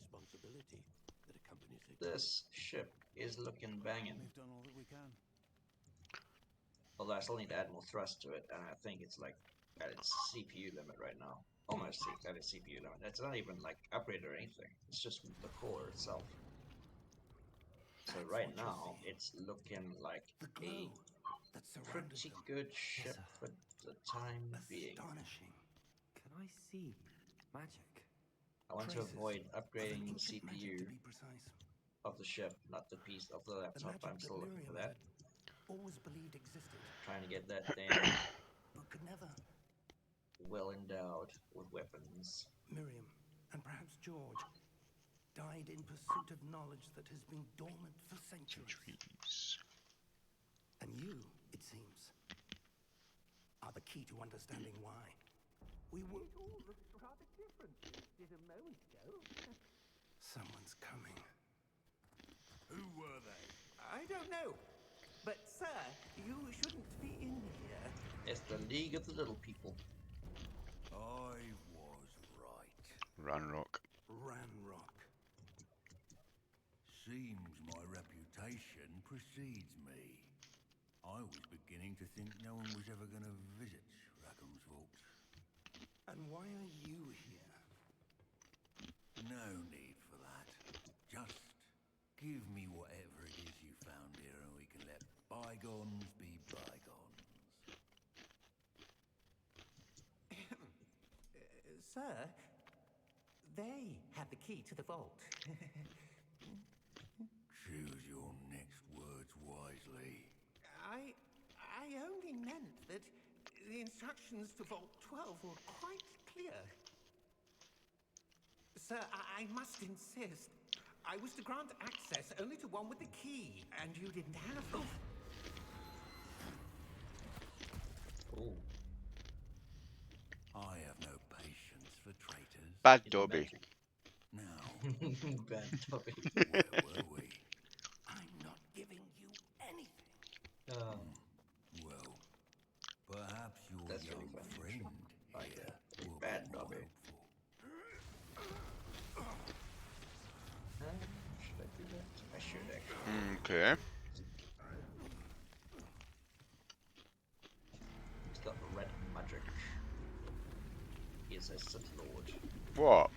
this ship is looking banging. Although I still need to add more thrust to it, and I think it's like at its CPU limit right now. Almost at its CPU limit. It's not even like upgraded or anything. It's just the core itself. So right now, it's looking like The a glow that surrounded pretty them. good ship sir. for the time being. Astonishing. Can I see magic? I want to Traces avoid of upgrading the ancient magic, CPU to be precise. of the ship, not the piece of the The laptop. magic I'm that still looking for Miriam that. had always believed existed, Trying to get that thing but could never. well endowed with weapons. Miriam, and perhaps George, died in pursuit of knowledge that has been dormant for centuries. And you, it seems, are the key to understanding why. We were... It all looks rather different than it did a moment ago. Someone's coming. Who were they? I don't know. But, sir, you shouldn't be in here. It's the League of the Little People. I was right. Ranrock. Ranrock. Seems my reputation precedes me. I was beginning to think no one was ever gonna visit Rackham's vault? And why are you here? No need for that. Just give me whatever it is you found here and we can let bygones be bygones. Sir, they have the key to the vault. Choose your next words wisely. I only meant that the instructions to Vault 12 were quite clear. Sir, I must insist. I was to grant access only to one with the key, and you didn't have it. Oh, I have no patience for traitors. Bad he's a Dobby. bad Now, bad Dobby. where were we? I'm not giving you anything. Well, perhaps your That's young really funny, friend Like here that. will Bad be more Dobby. helpful. Should I do that? I should actually. Okay. He's got red magic. He is a Sith Lord. What?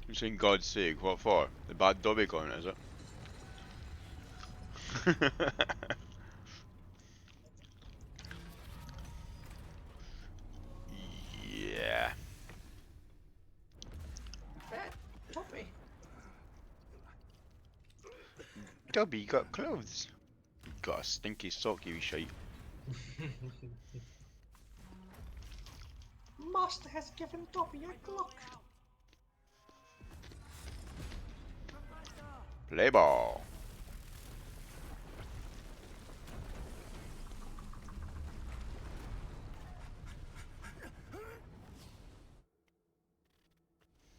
You saying God's sake? What for? The bad Dobby going, is it? Yeah. Bad Dobby. Dobby, you got clothes. You got a stinky sock, you shite. Master has given Dobby a Glock. Play ball.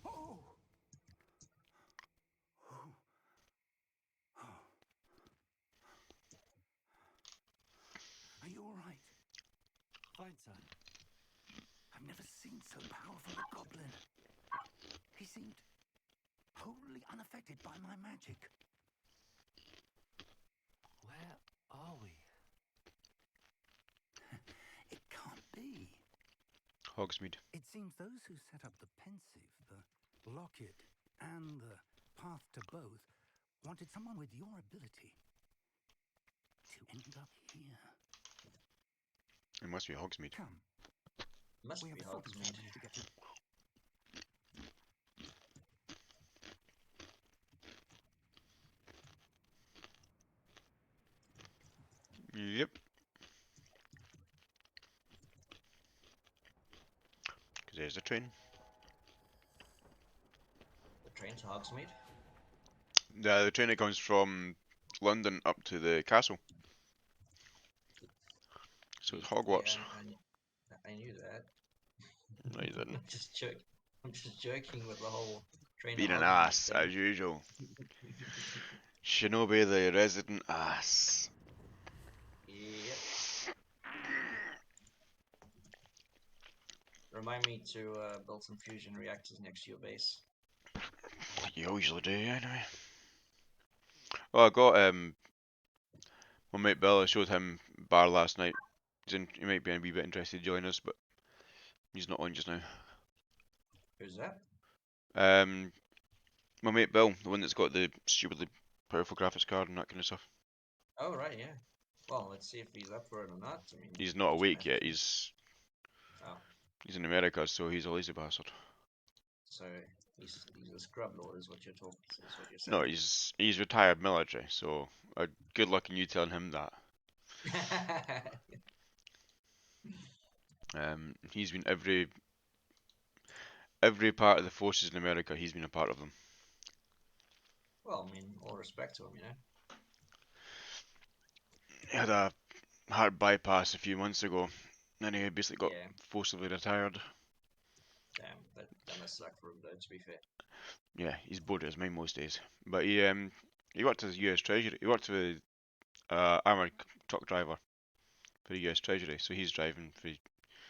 Oh! Are you all right? Fine, sir. I've never seen so powerful a goblin. He seemed wholly unaffected by my magic. Where are we? It can't be. Hogsmeade. It seems those who set up the pensive, the locket, and the path to both wanted someone with your ability to end up here. It must be Hogsmeade. Come, Must we have be a sorting Hogsmeade. ceremony to get to. Yep. Because there's the train. The train to Hogsmeade. The train that comes from London up to the castle. So it's Hogwarts. Yeah, I knew that. No, you didn't. I'm just joking. I'm just joking with the whole train to Being an Hogsmeade ass, thing. as usual. Shinobi the resident ass. Yep. Remind me to build some fusion reactors next to your base. You usually do, anyway. Well, I got my mate Bill. I showed him Bar last night. He might be a wee bit interested to join us, but he's not on just now. Who's that? My mate Bill, the one that's got the stupidly powerful graphics card and that kind of stuff. Oh right, yeah. Well, let's see if he's up for it or not. I mean, He's not just awake yet. message him. Oh, He's in America, so he's a lazy bastard. so he's a scrub lord, is what you're talking. Is what you're No, saying. he's retired military, so good luck in you telling him that. He's been every part of the forces in America. He's been a part of them. Well, I mean, all respect to him, you know. He had a heart bypass a few months ago, and he basically got Yeah. forcibly retired. Damn, that must suck for him, though. To be fair. Yeah, he's bored as mine most days. But he worked as U.S. Treasury. He worked with armored truck driver for the U.S. Treasury, so he's driving for.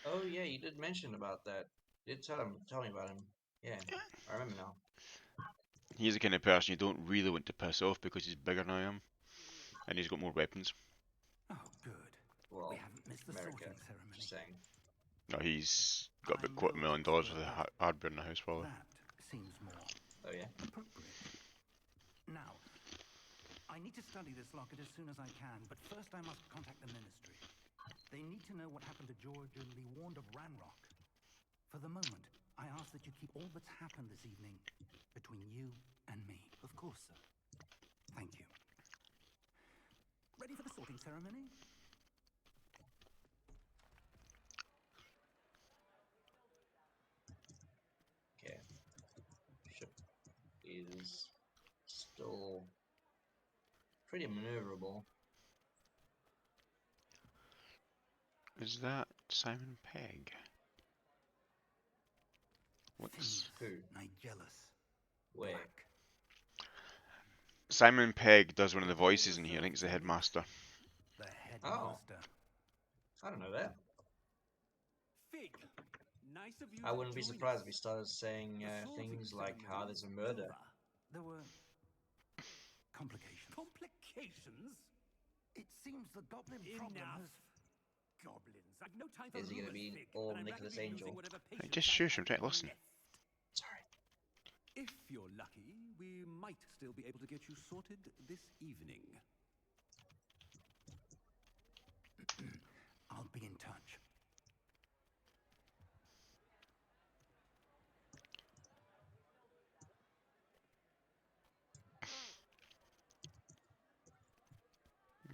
Oh yeah, you did mention about that. You did tell me about him. Yeah, I remember now. He's the kind of person you don't really want to piss off because he's bigger than I am, and he's got more weapons. Oh, good. Well, We haven't missed the America. sorting ceremony. Just saying. No, he's got about I'm $250,000 reluctant worth to of admit hardware in the house, probably. That seems more Oh yeah. appropriate. Now, I need to study this locket as soon as I can, but first I must contact the Ministry. They need to know what happened to George and Lee warned of Ranrock. For the moment, I ask that you keep all that's happened this evening between you and me. Of course, sir. Thank you. Ready for the sorting ceremony? Okay. Ship is still pretty maneuverable. Is that Simon Pegg? What's Phineas, Who? Nigellus, Where? Black. Simon Pegg does one of the voices in here? I think it's the headmaster. The headmaster. I don't know that. Fig, nice of you I to wouldn't be join surprised us. if he started saying The sorting things like how there's a ceremony murder. over. There were complications. Complications? It seems the goblin problem Enough. has... Goblins. I've no time for Is he gonna rumors, be Fig, all and I'm Nicholas rapidly Angel? losing whatever Hey, patience just I shush, I'm have trying to listen. left. Sorry. If you're lucky, we might still be able to get you sorted this evening. I'll be in touch.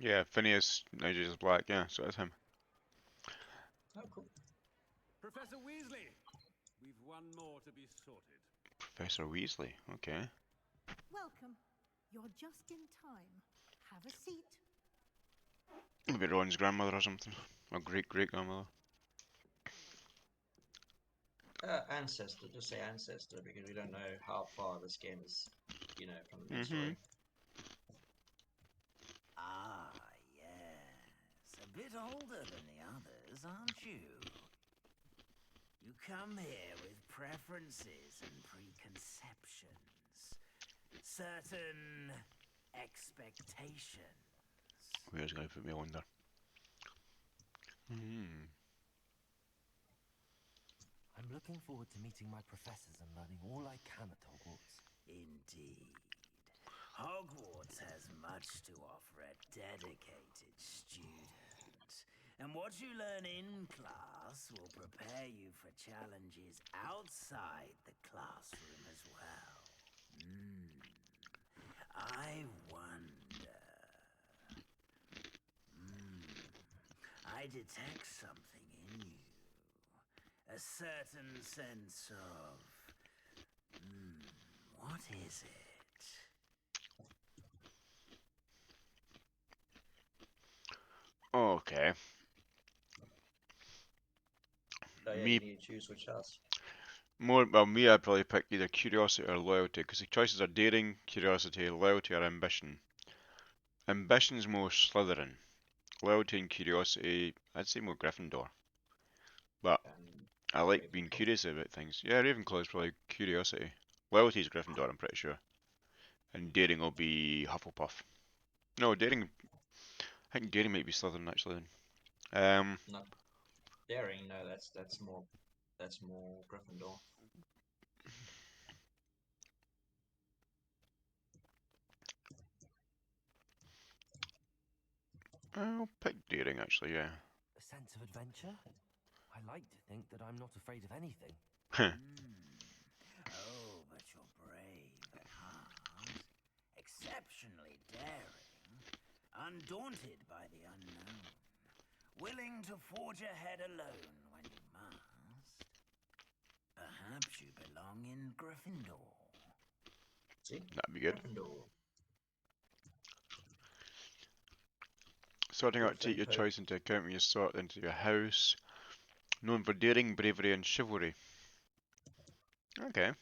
Yeah, Phineas Nigellus Black, yeah, so that's him. Oh, cool. Professor Weasley, we've one more to be sorted. Professor Weasley, okay. Welcome. You're just in time. Have a seat. Maybe Ron's grandmother or something. Or great-great-grandmother. Ancestor. Just say ancestor because we don't know how far this game is, from the main Mm-hmm. story. Ah, yes. A bit older than the others, aren't you? You come here with preferences and preconceptions. Certain expectations. Where's going to put me under? I'm looking forward to meeting my professors and learning all I can at Hogwarts. Indeed. Hogwarts has much to offer a dedicated student. And what you learn in class will prepare you for challenges outside the classroom as well. I wonder... I detect something in you. A certain sense of... what is it? Okay. Oh yeah, Me- you need to choose which house. Me, I'd probably pick either curiosity or loyalty, because the choices are daring, curiosity, loyalty, or ambition. Ambition's more Slytherin. Loyalty and curiosity, I'd say more Gryffindor. But And I like being Ravenclaw. curious about things. Yeah, Ravenclaw's probably curiosity. Loyalty's Gryffindor, I'm pretty sure. And daring will be Hufflepuff. No, daring... I think daring might be Slytherin, actually. Not daring. No, that's more Gryffindor. I'll pick daring, actually, yeah. A sense of adventure? I like to think that I'm not afraid of anything. Oh, but you're brave at heart. Exceptionally daring. Undaunted by the unknown. Willing to forge ahead alone when you must. Perhaps you belong in Gryffindor. See, That'd be good. Gryffindor. Sorting out, take your Gryffindor. choice into account when you sort into your house. Known for daring, bravery, and chivalry. Okay.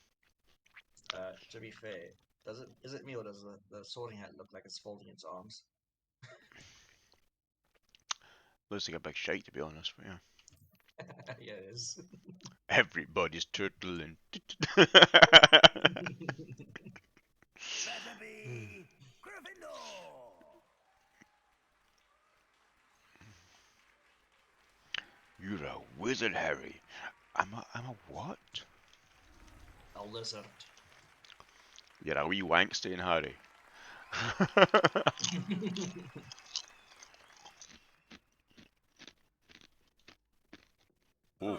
To be fair, is it me or does the sorting hat look like it's folding its arms? Looks like a big shite, to be honest, but yeah. Yeah, it is. Everybody's turtling. Better be Gryffindor! You're a wizard, Harry. I'm a what? A lizard. You're a wee wankstein, Harry. Oof. Oh,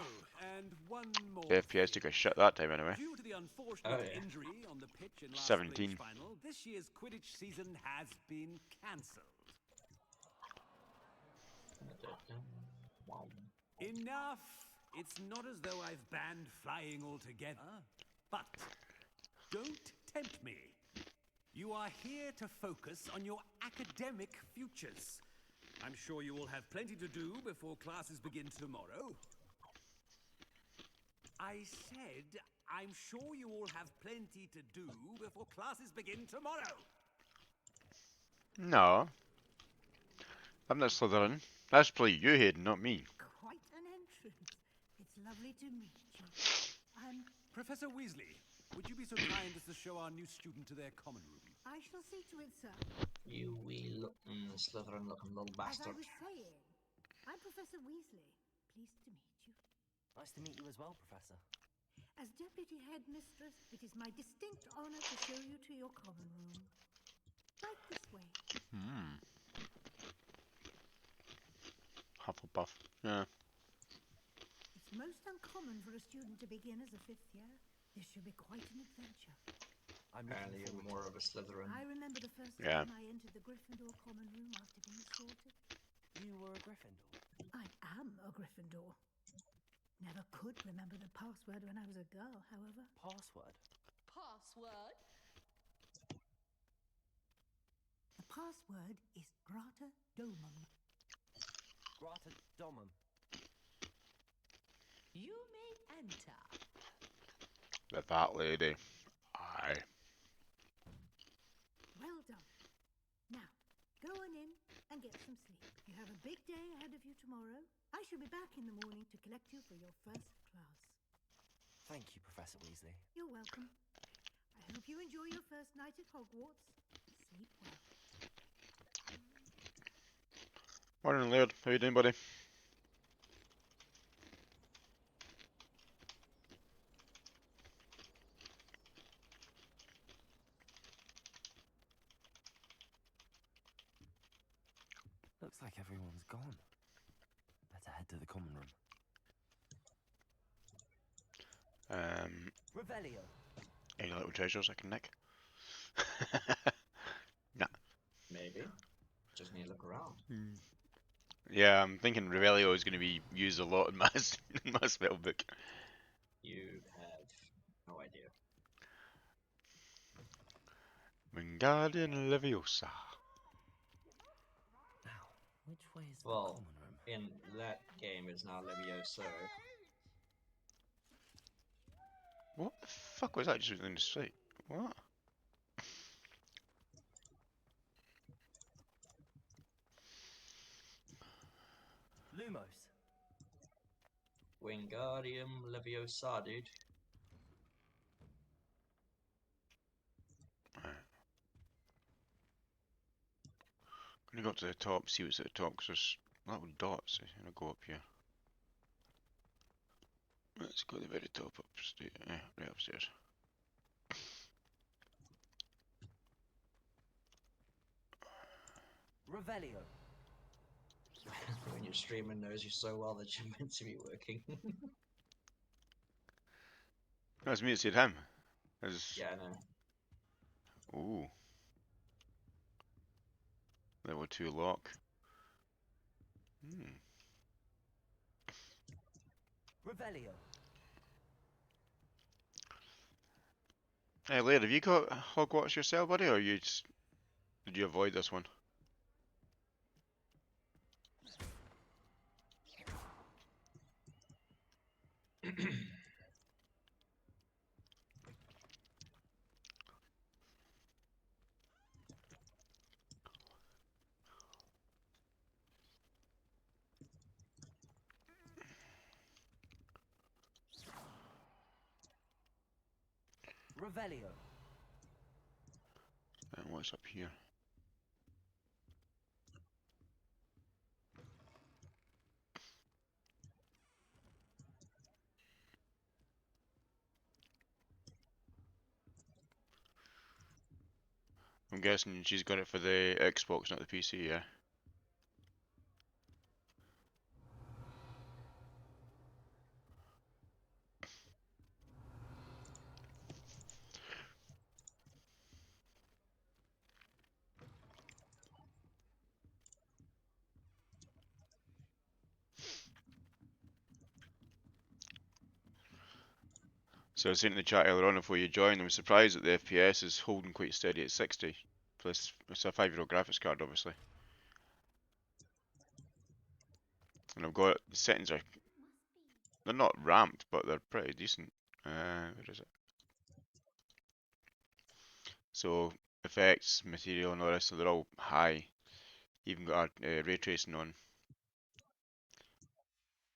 and one more The FPS thing. took a shit that time anyway. Due to the unfortunate Oh, yeah. injury on the pitch in last 17. spring's final, this year's Quidditch season has been cancelled. Wow. Enough! It's not as though I've banned flying altogether. But don't tempt me. You are here to focus on your academic futures. I'm sure you will have plenty to do before classes begin tomorrow. I said, I'm sure you all have plenty to do before classes begin tomorrow. No, I'm not Slytherin. That's probably you, Hayden, not me. Quite an entrance. It's lovely to meet you. Professor Weasley, would you be so kind as to show our new student to their common room? I shall see to it, sir. You wee looking Slytherin looking little As I bastard. was saying, I'm Professor Weasley. Pleased to meet you. Nice to meet you as well, Professor. As Deputy Headmistress, it is my distinct honor to show you to your common room. Right this way. Hufflepuff. Yeah. It's most uncommon for a student to begin as a fifth year. This should be quite an adventure. I'm Apparently looking you're forward more of a Slytherin. I remember the first Yeah. time I entered the Gryffindor common room after being sorted. You were a Gryffindor. I am a Gryffindor. Never could remember the password when I was a girl, however. Password? Password? The password is Grata Domum. Grata Domum. You may enter. With that lady. Aye. Well done. Now, go on in and get some sleep. You have a big day ahead of you tomorrow. I shall be back in the morning to collect you for your first class. Thank you, Professor Weasley. You're welcome. I hope you enjoy your first night at Hogwarts. Sleep well. Morning, Laird. How you doing, buddy? Looks like everyone's gone. Better head to the common room. Revelio. Any little treasures I can nick? Nah. Maybe. Just need to look around. Yeah, I'm thinking Revelio is going to be used a lot in my, in my spell book. You have no idea. Wingardium Leviosa. Now, which way is the Well, common room? in that game it's now Levioso. What the fuck was that just in the street? What? Lumos. Wingardium Leviosa, dude. Gonna go up to the top, see what's at the top, because there's little dots. I'm gonna go up here. Let's go to the very top upstairs. Right upstairs. Revelio. When your streamer knows you so well that you're meant to be working. That's me that said him. Yeah, I know. Ooh. Level 2 lock. Revelio. Hey, Laird, have you got Hogwarts yourself, buddy, or you just, did you avoid this one? Revelio. And what's up here? I'm guessing she's got it for the Xbox, not the PC, yeah? So I was saying in the chat earlier on before you joined, I'm surprised that the FPS is holding quite steady at 60. Plus, it's a 5-year-old graphics card, obviously. And I've got, the settings are, they're not ramped, but they're pretty decent. Where is it? So, effects, material and all the rest, so they're all high. Even got ray tracing on.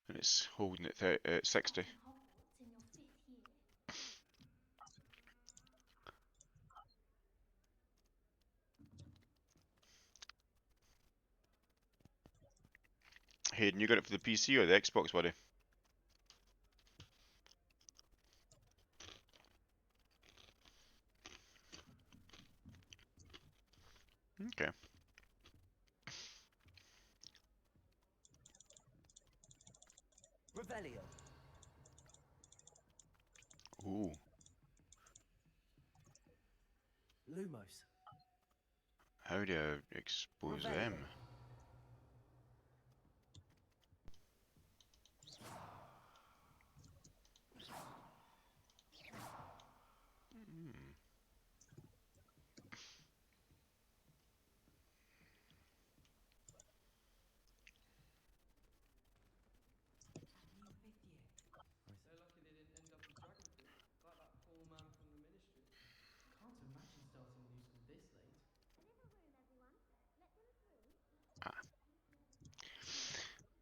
And it's holding at 60. Hogwarts in your 5th year. Hayden, you got it for the PC or the Xbox, buddy? Okay. Revelio. Ooh. Lumos. How do I expose Revelio. them? Hmm. They're lucky they didn't end up as dragon fruit, like that poor man from the ministry. Can't imagine starting a new school this late.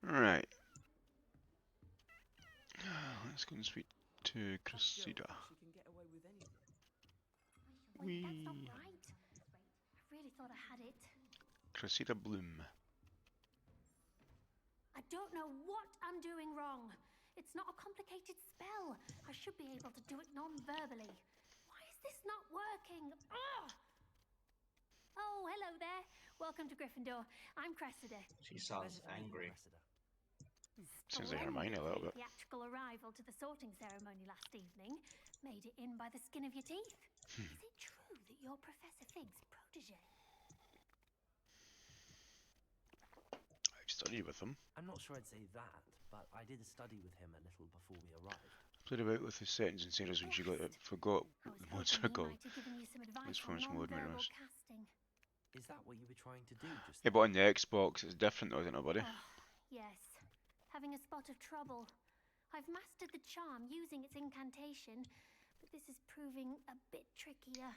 Right. Let's go and speak to Cressida. She can get away with anything. Wait, that's not Wee. right. I really thought I had it. Cressida Bloom. I don't know what I'm doing wrong. It's not a complicated spell. I should be able to do it non-verbally. Why is this not working? Ugh! Oh, hello there. Welcome to Gryffindor. I'm Cressida. She sounds Pleasure to meet you, angry. Cressida. Sounds like Hermione a little bit. Theatrical arrival to the sorting ceremony last evening. Made it in by the skin of your teeth. Is it true that you're Professor Fig's protege? I've studied with him. I'm not sure I'd say that, but I did study with him a little before we arrived. Played about with the settings and Sarah's when she got it. Forgot I was the mods hoping are he called. might have given you some advice It's on from some admin non-verbal rules. casting. Is that what you were trying to do just Yeah, now? but on the Xbox it's different though, isn't it, buddy? Yes. Having a spot of trouble. I've mastered the charm using its incantation, but this is proving a bit trickier.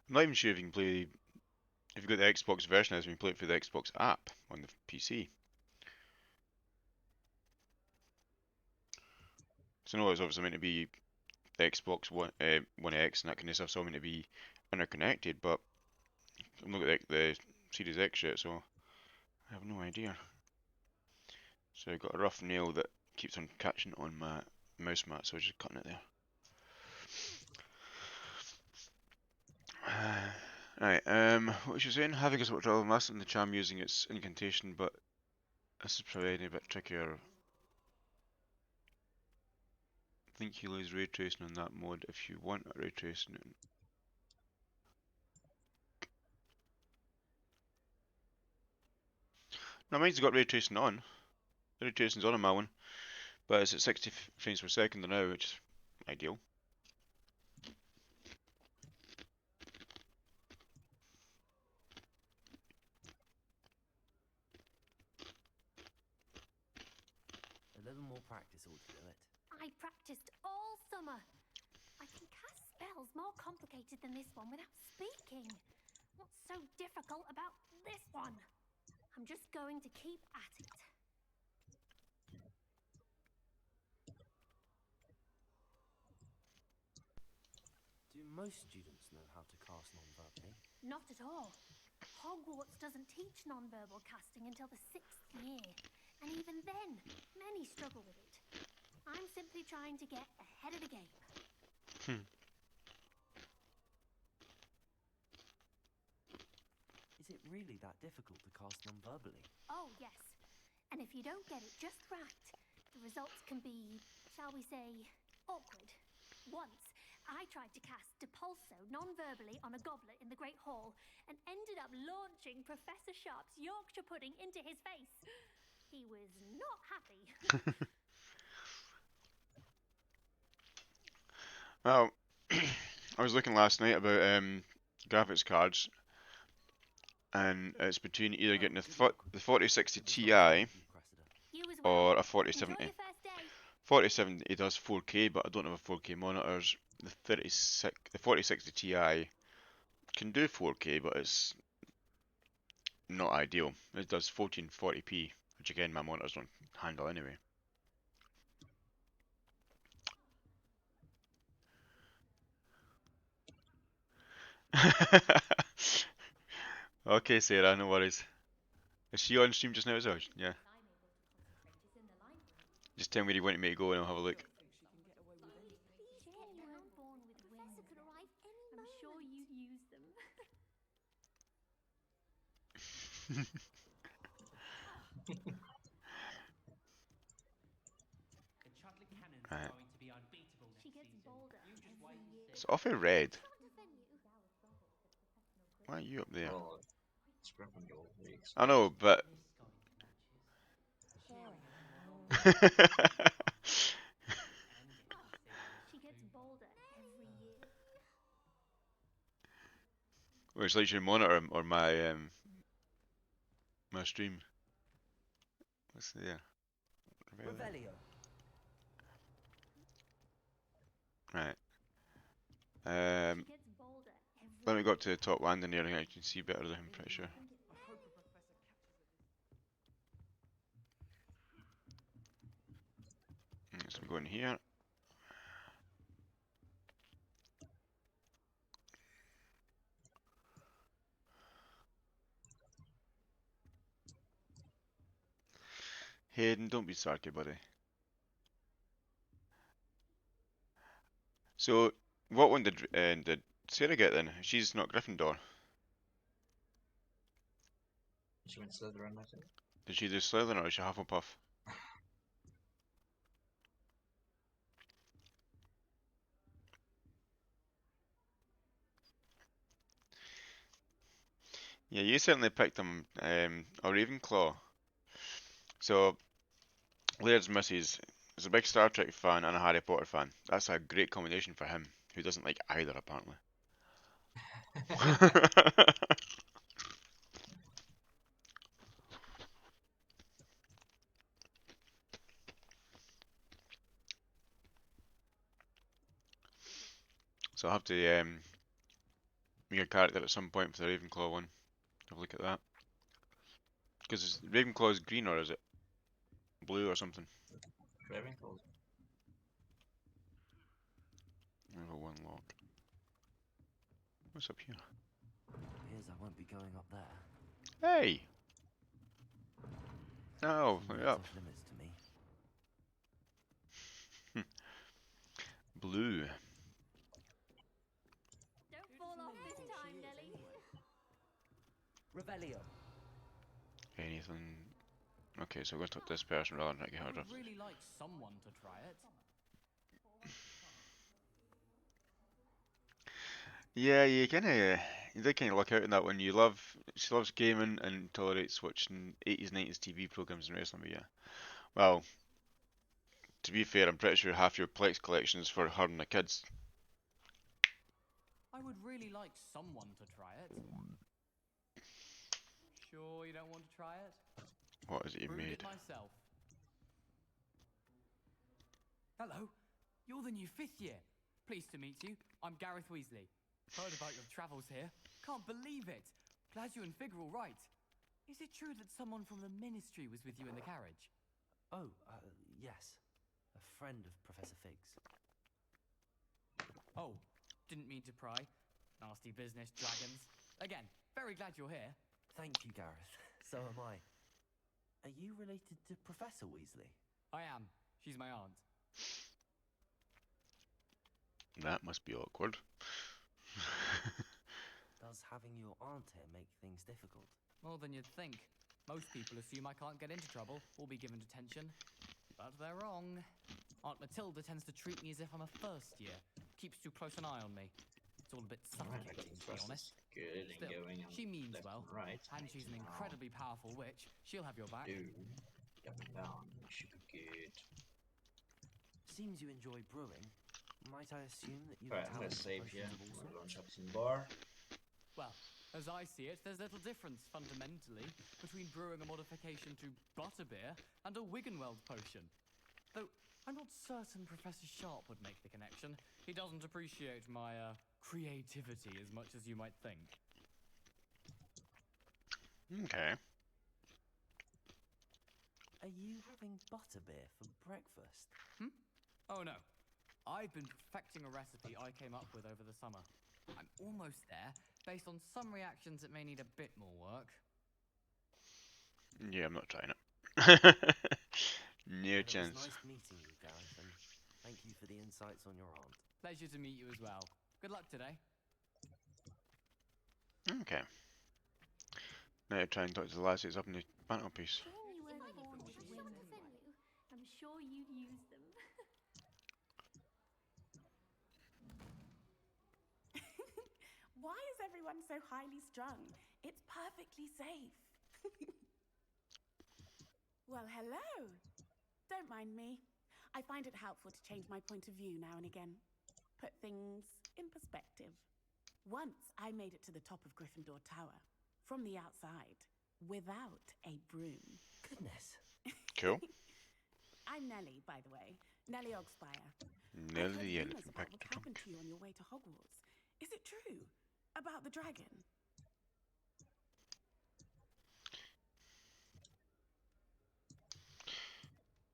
I'm not even sure if you can play. If you've got the Xbox version, as you can play it through the Xbox app on the PC. So I know it's obviously meant to be the Xbox One X and that kind of stuff, so meant to be interconnected, but I'm looking at the Series X yet, so I have no idea. So I've got a rough nail that keeps on catching on my mouse mat, so I'm just cutting it there. Right, what was you saying? Having a sort of trouble mastering the charm using its incantation, but this is probably a bit trickier. I think you'll use ray tracing on that mod if you want ray tracing it. No, mine's got ray tracing on. The ray tracing's on my one, but it's at 60 frames per second now, which is ideal. A little more practice ought to do it. I practiced all summer. I can cast spells more complicated than this one without speaking. What's so difficult about this one? I'm just going to keep at it. Do most students know how to cast non-verbally? Not at all. Hogwarts doesn't teach non-verbal casting until the 6th year. And even then, many struggle with it. I'm simply trying to get ahead of the game. really that difficult to cast non-verbally? Oh, yes. And if you don't get it just right, the results can be, shall we say, awkward. Once, I tried to cast Depulso non-verbally on a goblet in the Great Hall and ended up launching Professor Sharp's Yorkshire pudding into his face. He was not happy. Well, I was looking last night about graphics cards, and it's between either getting the 4060 Ti You as well. or a Enjoy 4070. your first day. 4070 does 4K, but I don't have a 4K monitors. The 4060 Ti can do 4K, but it's not ideal. It does 1440p, which again my monitors don't handle anyway. Okay, Sarah, no worries. Is she on stream just now as well? Yeah. Just tell me where you want me to go and I'll have a look. Shame you weren't born with wings. Could arrive any I'm sure you'd use them. The chocolate cannons Right. are going to be unbeatable next She gets season. bolder You just every wait and year. It's see. awfully red. Can't offend you. Why are you up there? Well, it's Gryffindor. What do you I expect? know, but Misguided matches. Sharing a long and get She gets bolder every year. which likes your monitor or my stream. What's there? Revelio. Right. She gets bolder every Let me go up to the top landing here and I can see better than I'm pretty sure. So we go in here. Hayden, don't be sarky, buddy. So, what one did Sarah get then? She's not Gryffindor. She went Slytherin, I think. Did she do Slytherin or is she Hufflepuff? Yeah, you certainly picked him, a Ravenclaw. So, Laird's missus is a big Star Trek fan and a Harry Potter fan. That's a great combination for him, who doesn't like either apparently. So I'll have to make a character at some point for the Ravenclaw one. Have a look at that. Because Ravenclaw is green or is it blue or something? Ravenclaw. Level 1 lock. What's up here? Appears I won't be going up there. Hey! Oh, Seems look it's up. off limits to me. Blue. Don't fall off this time, Nelly. Revelio. Anything. Okay, so we're going to talk to this person rather than trying to get I her would up. really like someone to try it. Yeah, you do kind of luck out in that one. She loves gaming and tolerates watching 80s, 90s TV programs and wrestling, but yeah. Well, to be fair, I'm pretty sure half your Plex collection is for her and the kids. I would really like someone to try it. Sure you don't want to try it? What is it you Brewed made? it myself. Hello, you're the new 5th year. Pleased to meet you. I'm Gareth Weasley. Heard about your travels here. Can't believe it. Glad you and Fig are all right. Is it true that someone from the Ministry was with you in the carriage? Oh, yes. A friend of Professor Fig's. Oh, didn't mean to pry. Nasty business, dragons. Again, very glad you're here. Thank you, Gareth. So am I. Are you related to Professor Weasley? I am. She's my aunt. That must be awkward. Does having your aunt here make things difficult? More than you'd think. Most people assume I can't get into trouble or be given detention. But they're wrong. Aunt Matilda tends to treat me as if I'm a first year. Keeps too close an eye on me. It's all a bit Alright, I got suffocating, the to be thrusters honest. good and Still, going on she means left well. and right. And I she's need an to now incredibly powerful witch. She'll have your back. do up and down. It should be good. Seems you enjoy brewing. Might I assume that you Alright, I'm gonna save here. I'm gonna launch up some bar. Well, as I see it, there's little difference, fundamentally, between brewing a modification to butterbeer and a Wiggenweld potion. Though, I'm not certain Professor Sharp would make the connection. He doesn't appreciate my, creativity as much as you might think. Okay. Are you having butterbeer for breakfast? Oh no. I've been perfecting a recipe I came up with over the summer. I'm almost there. Based on some reactions, it may need a bit more work. Yeah, I'm not trying it. No Well, it chance. was nice meeting you, Gareth, and thank you for the insights on your aunt. Pleasure to meet you as well. Good luck today. Okay. Now try and talk to the lassies up in the mantelpiece. Shame you weren't born with wings. I'm sure you'd use them. Why is everyone so highly strung? It's perfectly safe. Well, hello. Don't mind me. I find it helpful to change my point of view now and again. Put things in perspective. Once I made it to the top of Gryffindor Tower, from the outside, without a broom. Goodness. Cool. I'm Nellie, by the way. Nellie Ogspire. Nelly the I've heard elephant rumours back about what to happened drunk. to you on your way to Hogwarts. Is it true? About the dragon?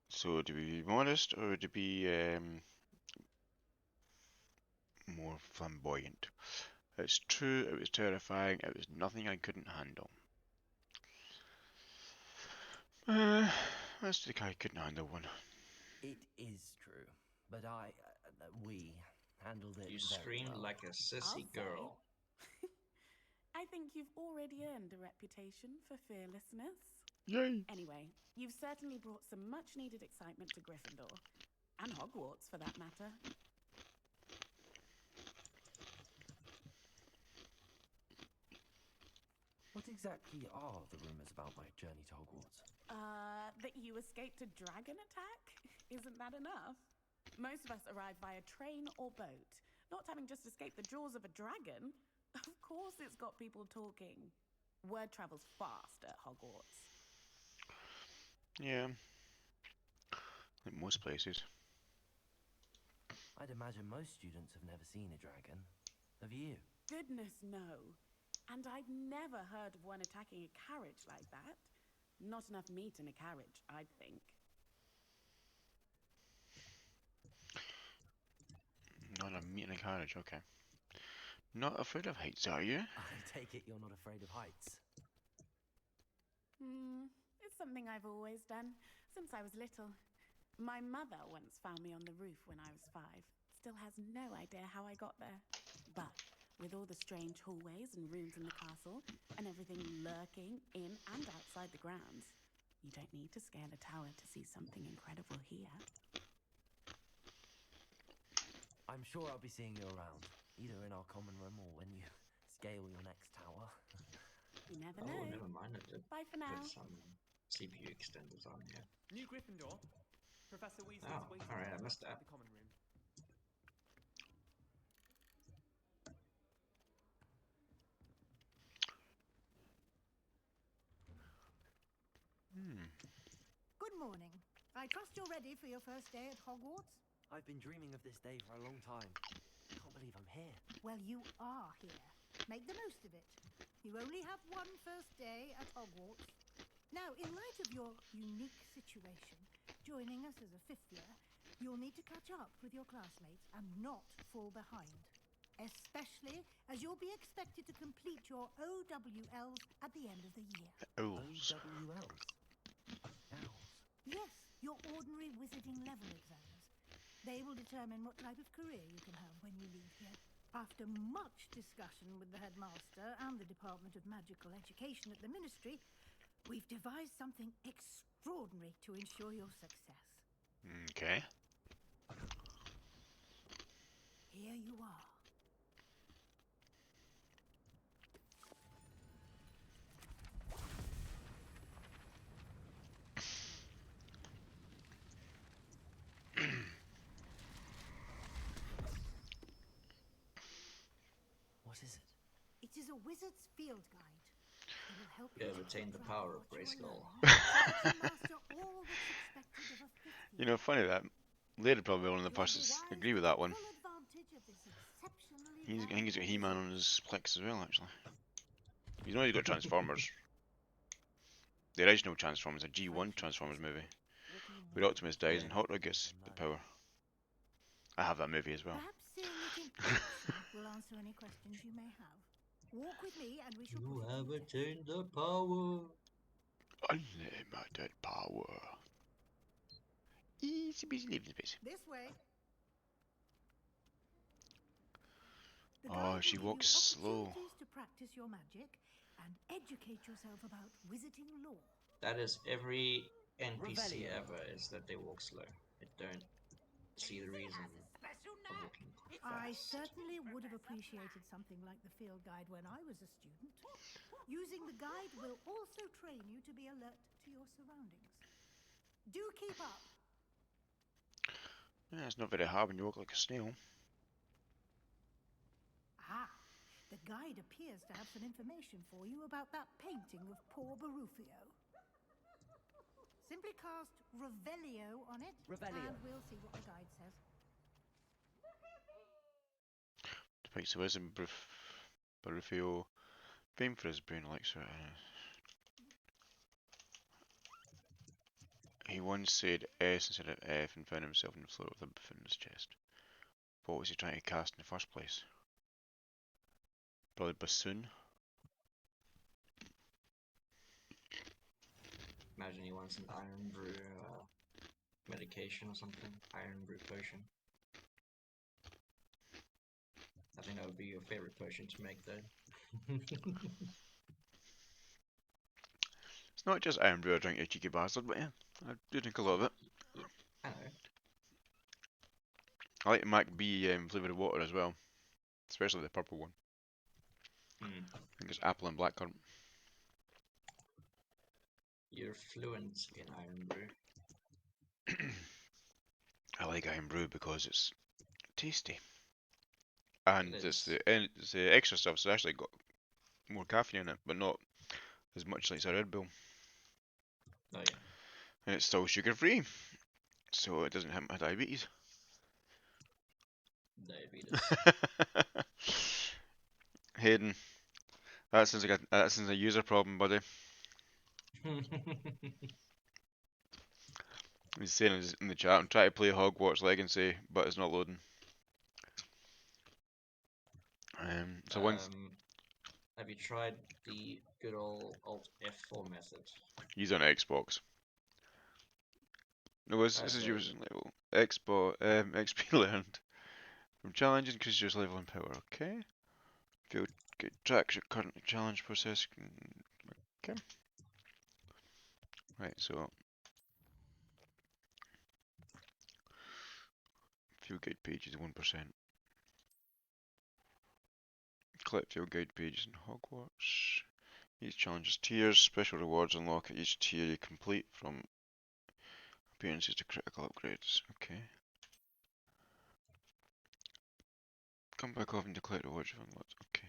So, do we be modest or to be more flamboyant? It's true, it was terrifying, it was nothing I couldn't handle. Let's think I couldn't handle one. It is true, but we handled it You very screamed well. like a sissy I'll say. girl. I think you've already earned a reputation for fearlessness. Yay! Anyway, you've certainly brought some much-needed excitement to Gryffindor. And Hogwarts, for that matter. What exactly are the rumors about my journey to Hogwarts? That you escaped a dragon attack? Isn't that enough? Most of us arrive via train or boat. Not having just escaped the jaws of a dragon. Of course it's got people talking. Word travels fast at Hogwarts. Yeah. Like most places. I'd imagine most students have never seen a dragon. Have you? Goodness, no. And I've never heard of one attacking a carriage like that. Not enough meat in a carriage, I'd think. Not a meat in a carriage, okay. Not afraid of heights, are you? I take it you're not afraid of heights. It's something I've always done, since I was little. My mother once found me on the roof when I was 5. Still has no idea how I got there. But with all the strange hallways and rooms in the castle, and everything lurking in and outside the grounds, you don't need to scale a tower to see something incredible here. I'm sure I'll be seeing you around, either in our common room or when you scale your next tower. You never Oh, know. never mind. I did Bye for now. put some CPU extenders on here. New Gryffindor. Professor Weasley's Oh, waiting alright, I for missed us that. at the common room. Good morning. I trust you're ready for your first day at Hogwarts? I've been dreaming of this day for a long time. Can't believe I'm here. Well, you are here. Make the most of it. You only have one first day at Hogwarts. Now, in light of your unique situation, joining us as a 5th year, you'll need to catch up with your classmates and not fall behind. Especially as you'll be expected to complete your OWLs at the end of the year. Owls. OWLs. Owls. Yes, your ordinary wizarding level exams. They will determine what type of career you can have when you leave here. After much discussion with the headmaster and the Department of Magical Education at the Ministry, we've devised something extraordinary to ensure your success. Okay. Here you are. What is it? It is a wizard's field guide. It will help You you have to attained the keep power track of what you are Grayskull. learning, so that you master all that's expected of a fifth You year. know, funny that. Laird probably one of the You will first be to wise agree to with take that one. full advantage of this exceptionally I think he's got valuable He-Man on resource. his Plex as well, actually. You know he's got Transformers. The original Transformers, a G1 Transformers movie, What do you where mean? Optimus dies and Yeah. Hot Rod gets the power. I have that movie as well. Perhaps seeing it in action will answer any questions you may have. Walk with me and we shall You put it have to the test. attained the power. Unlimited power. Easy peasy living space. This way. The Oh, guide she will give walks you slow. opportunities to practice your magic and educate yourself about wizarding lore. That is every NPC Revelio. ever, is that they walk slow. I don't see the reason of walking I fast. certainly would have appreciated something like the field guide when I was a student. Using the guide will also train you to be alert to your surroundings. Do keep up. Yeah, it's not very hard when you walk like a snail. Ah, the guide appears to have some information for you about that painting of poor Barufio. Simply cast Revelio on it, Revelio. and we'll see what the guide says. Right, so isn't Barufio famed for his brain like so? He once said S instead of F and found himself on the floor with a buffoon in his chest. What was he trying to cast in the first place? Probably bassoon. Imagine he wants an iron brew medication or something. Iron brew potion. I think that would be your favorite potion to make, though. It's not just iron brew I drink, you cheeky bastard, but yeah, I do drink a lot of it. I know. I like the Mac B flavoured water as well, especially the purple one. I think it's apple and blackcurrant. You're fluent in iron brew. I like iron brew because it's tasty. And It it's is. the extra stuff, so it's actually got more caffeine in it, but not as much like a Red Bull. Oh yeah. And it's still sugar free, so it doesn't hit my diabetes. Diabetes. Hayden, that sounds like a user problem, buddy. He's saying in the chat, I'm trying to play Hogwarts Legacy, but it's not loading. So once Have you tried the good old Alt F4 method? he's on Xbox. No, this is So using level. XP learned from challenges increases your level and power. Okay. Field good tracks your current challenge process. Okay. Right, so field guide pages 1%. Collect field guide pages in Hogwarts. Each challenge is tiers. Special rewards unlock at each tier you complete, from appearances to critical upgrades. Okay. Come back often to collect rewards you've unlocked. Okay.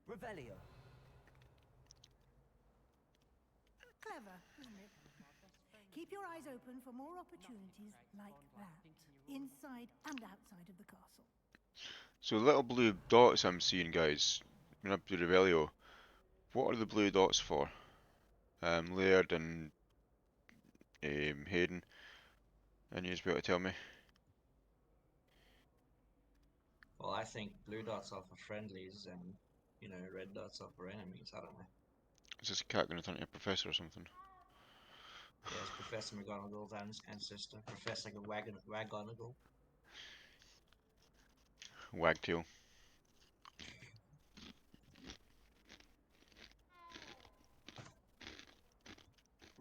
Revelio. Clever, isn't it? Keep your eyes open for more opportunities like that, inside and outside of the castle. So little blue dots I'm seeing, guys, when up to Revelio, what are the blue dots for? Laird and Hayden, and you just be able to tell me. Well, I think blue dots are for friendlies and, red dots are for enemies. I don't know. Is this cat going to turn into a professor or something? Yes, Professor McGonagall's ancestor, Professor Waggonagall. Wagtail.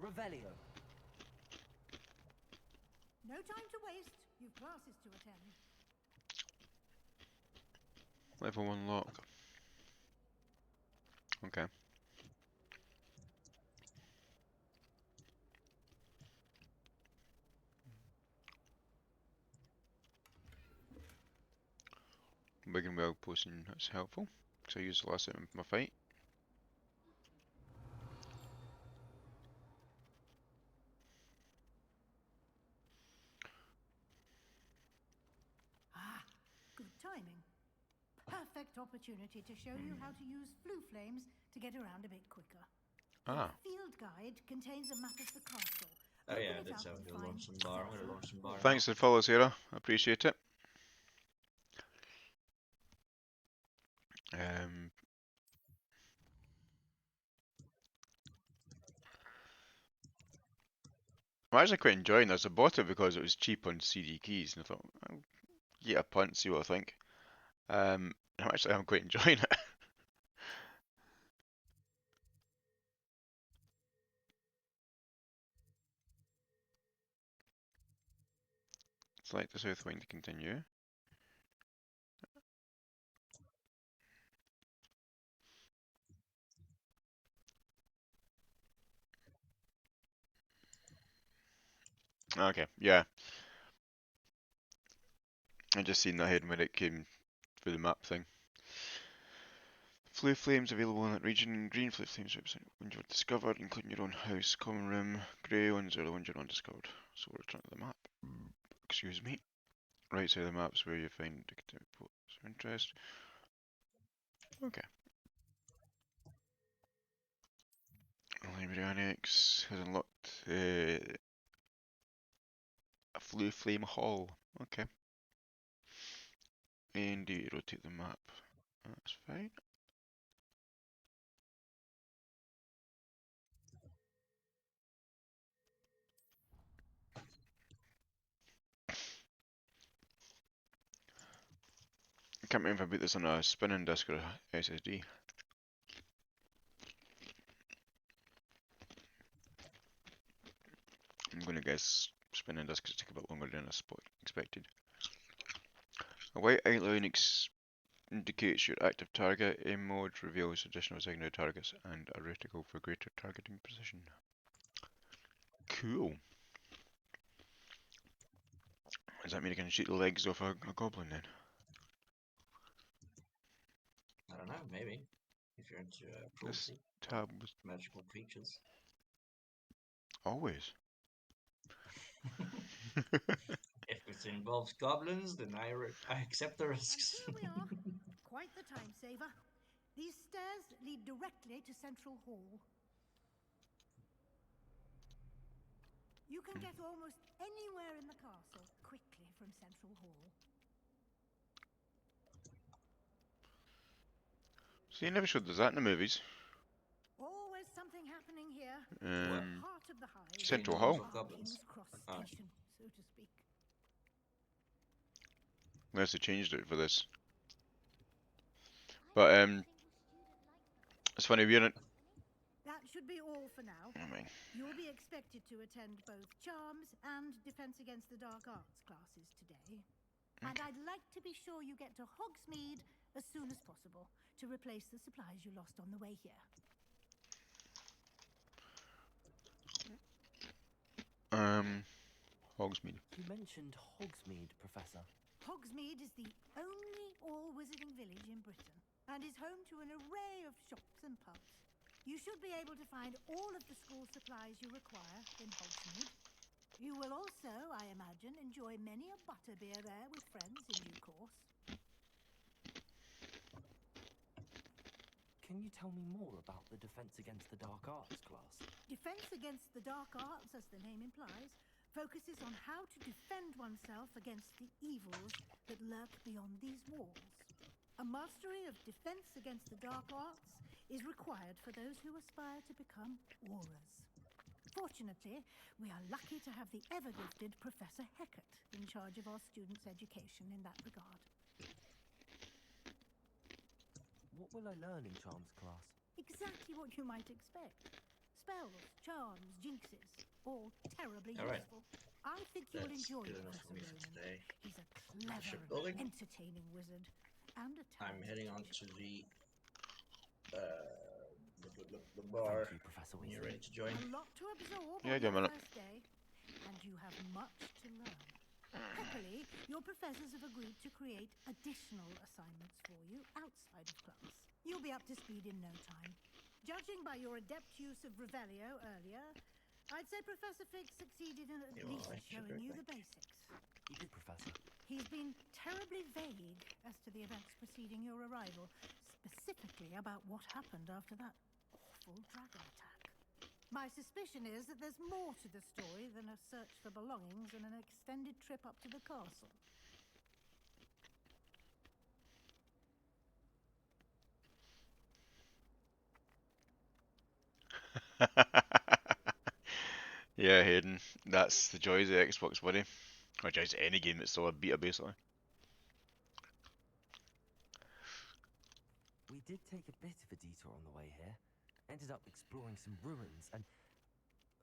Revelio. No time to waste. You've classes to attend. Level 1 lock. Okay. Big and well potion, that's helpful. Because I used the last item in my fight. Ah, good timing. Perfect opportunity to show you how to use flue flames to get around a bit quicker. Ah. The field guide contains a map of the castle. Oh Open yeah, it that's up how and to find launch some bar. I'm gonna launch some bar. Thanks for the follow, Sarah. I appreciate it. I'm actually quite enjoying this. I bought it because it was cheap on CD keys, and I thought, I'll get a punt, see what I think. I'm quite enjoying it. Select the south wing to continue. Okay, yeah. I just seen that head when it came through the map thing. Flue flames available in that region. Green flue flames represent ones you've discovered, including your own house, common room. Grey ones are the ones you're undiscovered. So we'll return to the map. Excuse me. Right side of the map's where you find indicative points of interest. Okay. Library Annex has unlocked a flue flame hall. Okay. And do you rotate the map? That's fine. I can't remember if I put this on a spinning disk or a SSD. I'm gonna guess spinning disks take a bit longer than I expected. A white outline indicates your active target. Aim mode reveals additional secondary targets and a reticle for greater targeting precision. Cool. Does that mean I can shoot the legs off a goblin then? I don't know, maybe. If you're into This cruelty, tab was magical creatures. always. If it involves goblins, then I accept the And risks. here we are. Quite the time saver. These stairs lead directly to Central Hall. You can get almost anywhere in the castle quickly from Central Hall. See, they never showed us that in the movies. Always something happening here. What? Heart of the hive. Central Kingdoms Hall. of goblins. King's Cross Oh. Station, so to speak. Unless they changed it for this. But it's funny, we're in. That should be all for now. I mean, You'll be expected to attend both Charms and Defense Against the Dark Arts classes today. And I'd like to be sure you get to Hogsmeade as soon as possible to replace the supplies you lost on the way here. Hogsmeade. You mentioned Hogsmeade, Professor. Hogsmeade is the only all-wizarding village in Britain and is home to an array of shops and pubs. You should be able to find all of the school supplies you require in Hogsmeade. You will also, I imagine, enjoy many a butterbeer there with friends in due course. Can you tell me more about the Defense Against the Dark Arts class? Defense Against the Dark Arts, as the name implies, focuses on how to defend oneself against the evils that lurk beyond these walls. A mastery of Defense Against the Dark Arts is required for those who aspire to become auras. Fortunately, we are lucky to have the ever-gifted Professor Heckert in charge of our students' education in that regard. What will I learn in Charms class? Exactly what you might expect. Spells, charms, jinxes, all terribly Alright. useful. I think you'll That's enjoy good enough for Professor me for Ronan. today. He's a Ship clever, building. entertaining wizard and a I'm talented heading on teacher. to the bar. Thank you, Professor When you're Weasley. ready to join. A lot to absorb Yeah, on give your a minute. first day, and you have much to learn. Happily, your professors have agreed to create additional assignments for you outside of class. You'll be up to speed in no time. Judging by your adept use of Revelio earlier, I'd say Professor Fig succeeded in at You least alright, showing Sugar? you the basics. You did, Professor. He's been terribly vague as to the events preceding your arrival, specifically about what happened after that awful dragon attack. My suspicion is that there's more to the story than a search for belongings and an extended trip up to the castle. Yeah, Hayden, that's the joys of Xbox, buddy. Or joys of any game that's still a beta, basically. We did take a bit of a detour on the way here. Ended up exploring some ruins and...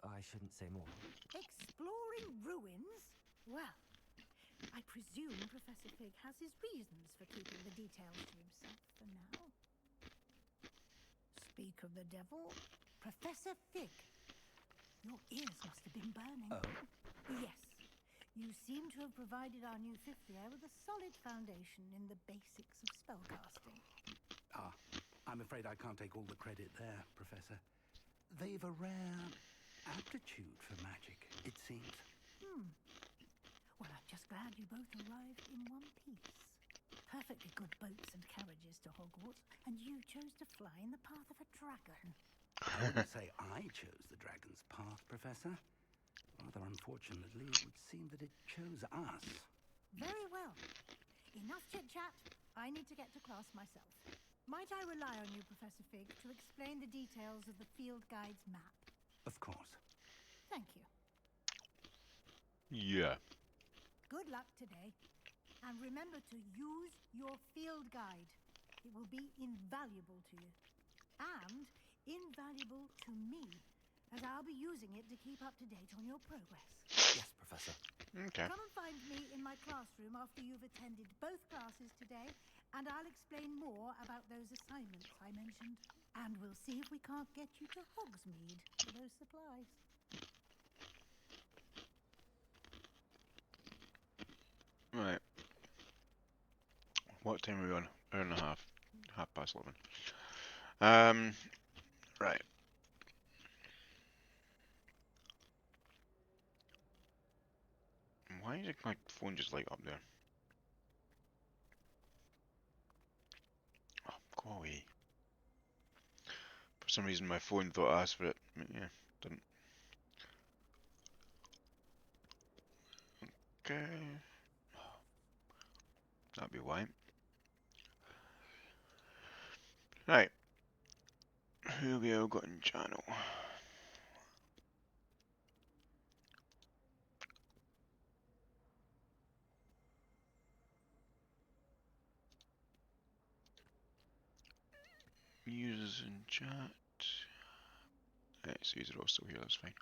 I shouldn't say more. Exploring ruins? Well, I presume Professor Fig has his reasons for keeping the details to himself for now. Speak of the devil, Professor Fig. Your ears must have been burning. Oh? Yes. You seem to have provided our new fifth year with a solid foundation in the basics of spellcasting. Ah, I'm afraid I can't take all the credit there, Professor. They've a rare aptitude for magic, it seems. Well, I'm just glad you both arrived in one piece. Perfectly good boats and carriages to Hogwarts, and you chose to fly in the path of a dragon. I wouldn't say I chose the dragon's path, Professor. Rather unfortunately, it would seem that it chose us. Very well. Enough chit-chat. I need to get to class myself. Might I rely on you, Professor Fig, to explain the details of the field guide's map? Of course. Thank you. Yeah. Good luck today. And remember to use your field guide. It will be invaluable to you. And invaluable to me, as I'll be using it to keep up to date on your progress. Yes, Professor. Okay. Come and find me in my classroom after you've attended both classes today, and I'll explain more about those assignments I mentioned. And we'll see if we can't get you to Hogsmeade for those supplies. Right. What time are we on? Hour and a half. 11:30. Right. Why is my phone just like up there? Oh, go away. For some reason my phone thought I asked for it. Yeah, didn't. Okay. That'd be why. Right. Who we all got in channel? Users in chat. Right, so these are all still here, that's fine.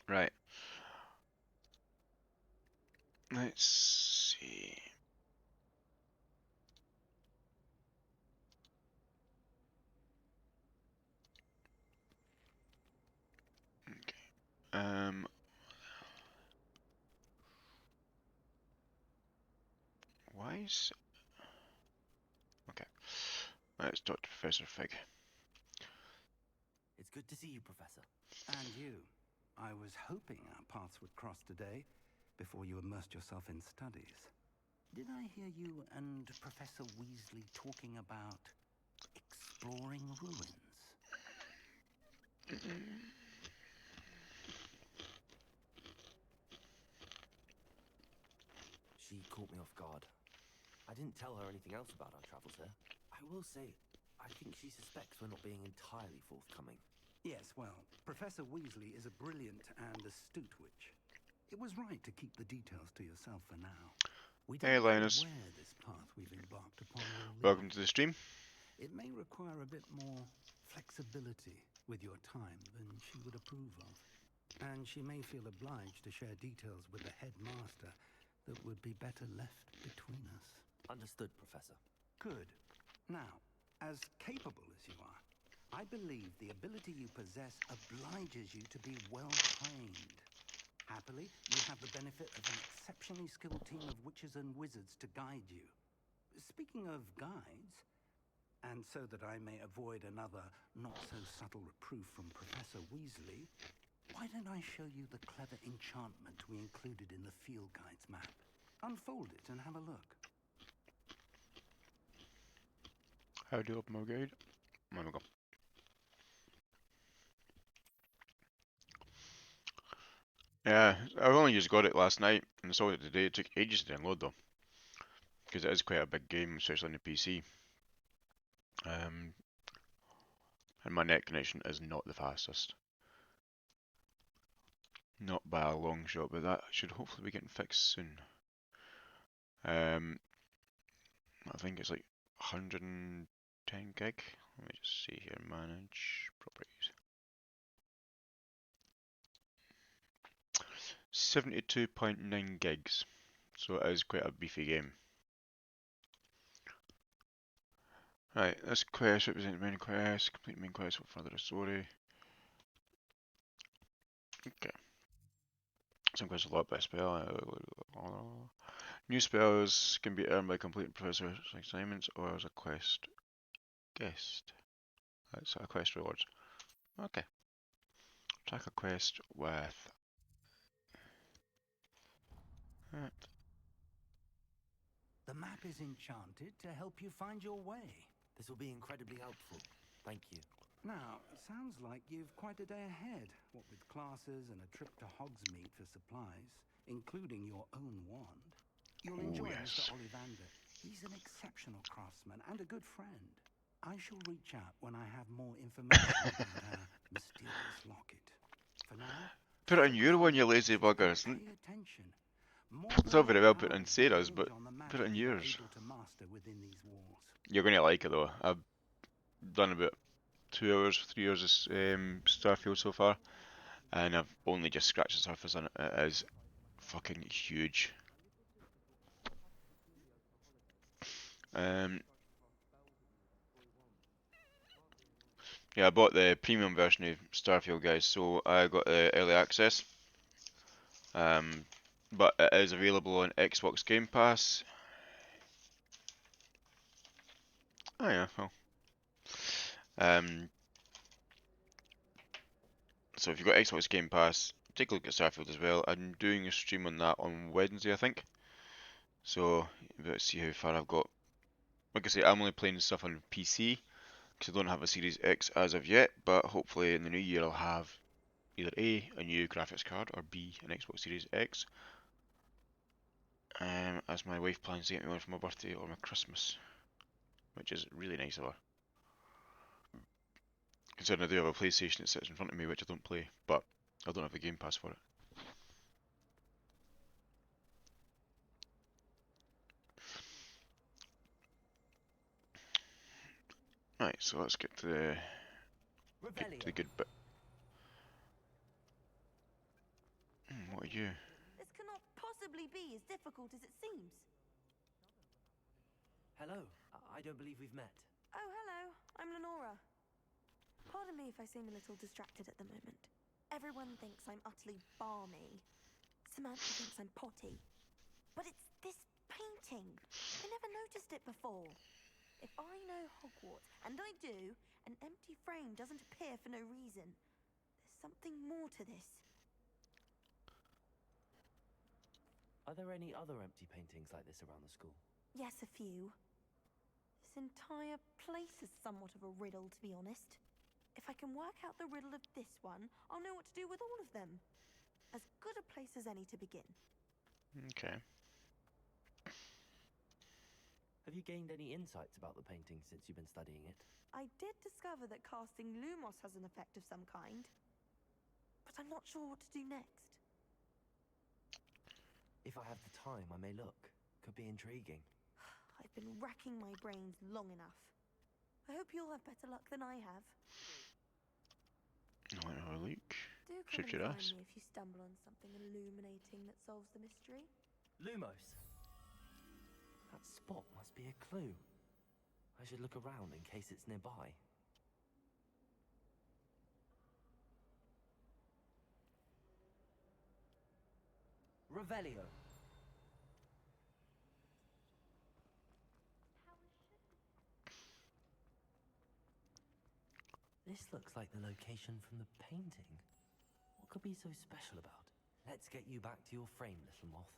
Right. Let's see. Okay. Why is... Okay. Let's talk to Professor Fig. It's good to see you, Professor. And you. I was hoping our paths would cross today, before you immersed yourself in studies. Did I hear you and Professor Weasley talking about exploring ruins? She caught me off guard. I didn't tell her anything else about our travels here. I will say, I think she suspects we're not being entirely forthcoming. Yes, well, Professor Weasley is a brilliant and astute witch. It was right to keep the details to yourself for now. We Hey don't know Linus, where this path we've embarked upon will lead. welcome to the stream. It may require a bit more flexibility with your time than she would approve of. And she may feel obliged to share details with the headmaster that would be better left between us. Understood, Professor. Good. Now, as capable as you are, I believe the ability you possess obliges you to be well trained. Happily, you have the benefit of an exceptionally skilled team of witches and wizards to guide you. Speaking of guides, and so that I may avoid another not-so-subtle reproof from Professor Weasley, why don't I show you the clever enchantment we included in the field guide's map? Unfold it and have a look. How do you open my guide? There we go. Yeah, I've only just got it last night and saw it today. It took ages to download though, because it is quite a big game, especially on the PC. And my net connection is not the fastest. Not by a long shot, but that should hopefully be getting fixed soon. I think it's like 110 gig. Let me just see here, manage properties. 72.9 gigs, so it is quite a beefy game. Right, this quest represents main quest, complete main quest with further story. Okay. Some quests a lot by spell. New spells can be earned by completing professor assignments or as a quest guest. That's a quest rewards. Okay. Track a quest with that. The map is enchanted to help you find your way. This will be incredibly helpful. Thank you. Now, sounds like you've quite a day ahead, what with classes and a trip to Hogsmeade for supplies, including your own wand. You'll enjoy Mr. Ollivander. He's an exceptional craftsman and a good friend. I shall reach out when I have more information about our mysterious locket. For now, Put it on your one, you lazy buggers. pay attention. It's not very well put on Sarah's, but put it on yours. You're going to like it though. I've done about 2 hours, 3 hours of Starfield so far, and I've only just scratched the surface on it. It is fucking huge. Yeah, I bought the premium version of Starfield, guys, so I got early access. But it is available on Xbox Game Pass. Oh yeah, well. So if you've got Xbox Game Pass, take a look at Starfield as well. I'm doing a stream on that on Wednesday, I think. So let's see how far I've got. Like I say, I'm only playing stuff on PC because I don't have a Series X as of yet. But hopefully in the new year I'll have either A, a new graphics card, or B, an Xbox Series X. As my wife plans to get me one for my birthday or my Christmas, which is really nice of her. Considering I do have a PlayStation that sits in front of me, which I don't play, but I don't have a Game Pass for it. Right, so let's get to the good bit. What are you? This cannot possibly be as difficult as it seems. Hello. I don't believe we've met. Oh, hello. I'm Lenora. Pardon me if I seem a little distracted at the moment. Everyone thinks I'm utterly balmy. Samantha thinks I'm potty. But it's this painting. I never noticed it before. If I know Hogwarts, and I do, an empty frame doesn't appear for no reason. There's something more to this. Are there any other empty paintings like this around the school? Yes, a few. This entire place is somewhat of a riddle, to be honest. If I can work out the riddle of this one, I'll know what to do with all of them. As good a place as any to begin. Okay. Have you gained any insights about the painting since you've been studying it? I did discover that casting Lumos has an effect of some kind, but I'm not sure what to do next. If I have the time, I may look. Could be intriguing. I've been racking my brains long enough. I hope you'll have better luck than I have. I'll have a look. Do come Shoot and your find ass. me if you stumble on something illuminating that solves the mystery. Lumos! That spot must be a clue. I should look around in case it's nearby. Revelio! This looks like the location from the painting. What could be so special about it? Let's get you back to your frame, little moth.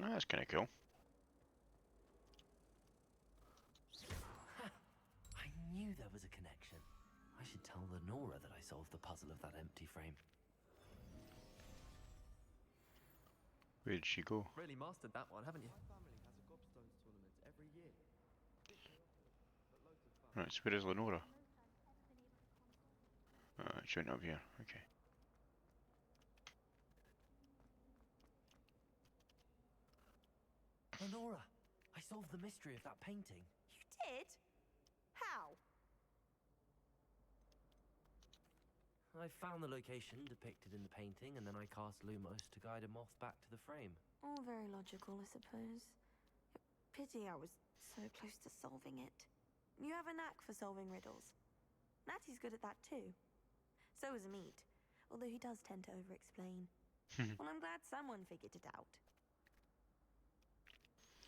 Oh, that's kind of cool. I knew there was a connection. I should tell Lenora that I solved the puzzle of that empty frame. Where did she go? Really mastered that one, haven't you? My family has a gobstones tournament every year. Right, so where is Lenora? She went up here, okay. Lenora! I solved the mystery of that painting. You did? How? I found the location depicted in the painting, and then I cast Lumos to guide a moth back to the frame. All very logical, I suppose. Pity I was so close to solving it. You have a knack for solving riddles. Natty's good at that too. So is Meat, although he does tend to over-explain. Well, I'm glad someone figured it out.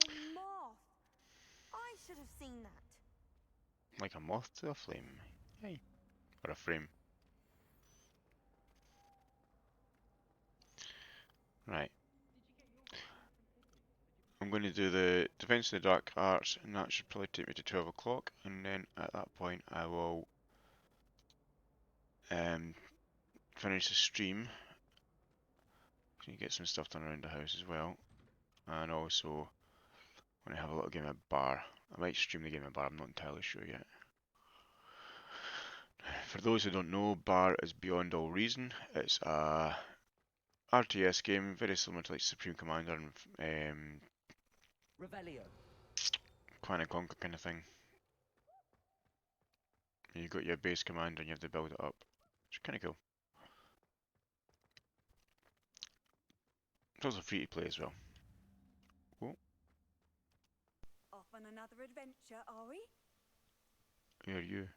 A moth! I should have seen that. Like a moth to a flame. Yay. Or a frame. Right. I'm going to do the Defense of the Dark Arts, and that should probably take me to 12 o'clock, and then at that point I will finish the stream. So you get some stuff done around the house as well, and also when I have a little game of bar. I might stream the game of bar, I'm not entirely sure yet. For those who don't know, Bar is Beyond All Reason. It's a RTS game, very similar to like Supreme Commander and Revelio. Command and Conquer kind of thing. You got your base commander and you have to build it up. It's kind of cool. It's also free to play as well. Cool. Off on another adventure, are we? Who are you?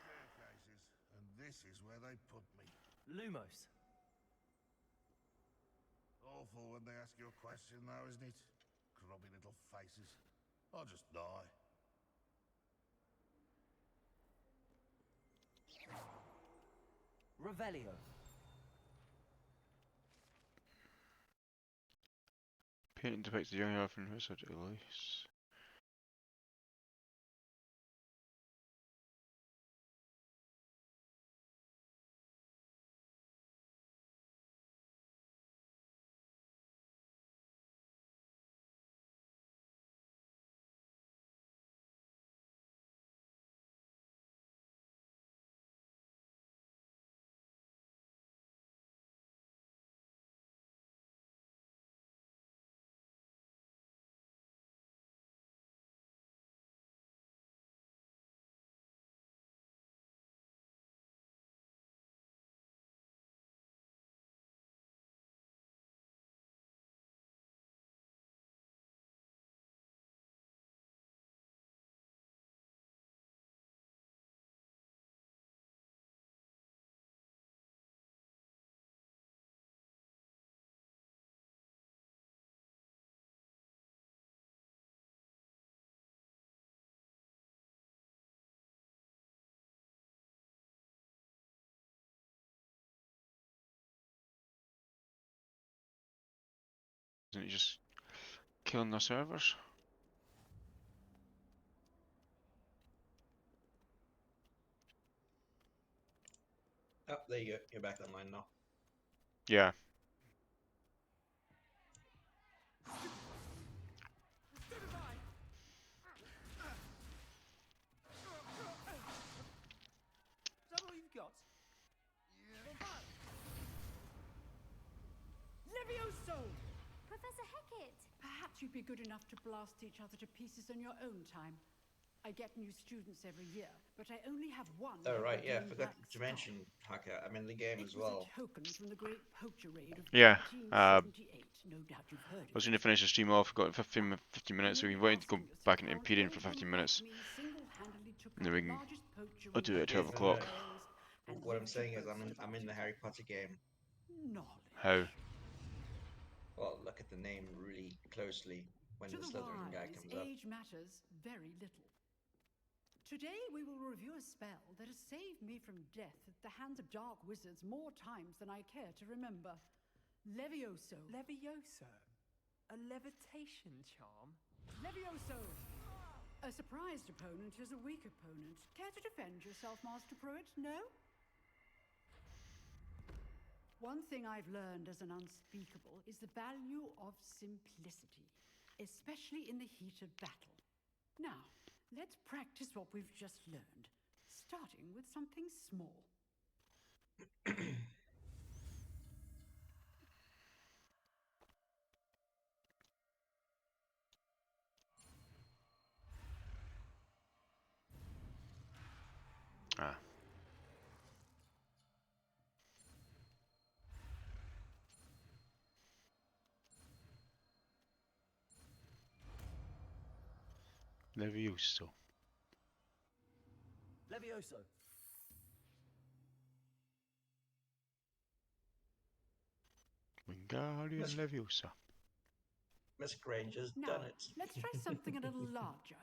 Staircases, and this is where they put me. Lumos. Awful when they ask you a question, though, isn't it? Grubby little faces. I'll just die. Revelio. Painting depicts the young elf and wizard Elise. Isn't it just killing the servers? Oh, there you go. You're back online now. Yeah. Is that all you've got? Levioso! Professor Hecat! Perhaps you'd be good enough to blast each other to pieces on your own time. I get new students every year, but I only have one. Oh right, yeah, green forgot black to star. mention Haka. I'm in the game It as was well. a token from the Great Poacher Raid of Yeah. 1978. No doubt you've heard I of was it. going to finish the stream off. Got 15 minutes, so we waited to go back into Imperium for 15 minutes. And then we can. I'll do it at 12 o'clock. What I'm saying is I'm in the Harry Potter game. How? Well, look at the name really closely when To the the Slytherin guy wise, comes up. age matters very little. Today we will review a spell that has saved me from death at the hands of dark wizards more times than I care to remember. Levioso. Levioso? A levitation charm? Levioso! A surprised opponent is a weak opponent. Care to defend yourself, Master Pruitt? No? One thing I've learned as an unspeakable is the value of simplicity, especially in the heat of battle. Now, let's practice what we've just learned, starting with something small. Ah. Levioso. Levioso. Wingardium Leviosa. Miss Granger's Now, done it. let's try something a little larger.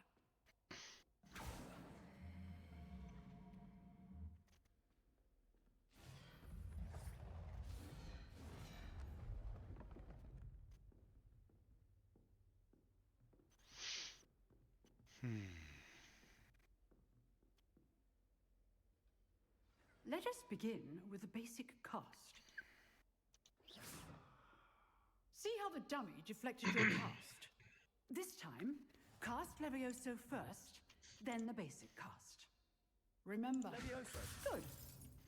Let us begin with the basic cast. See how the dummy deflected your cast? This time, cast Levioso first, then the basic cast. Remember? Levioso. Good.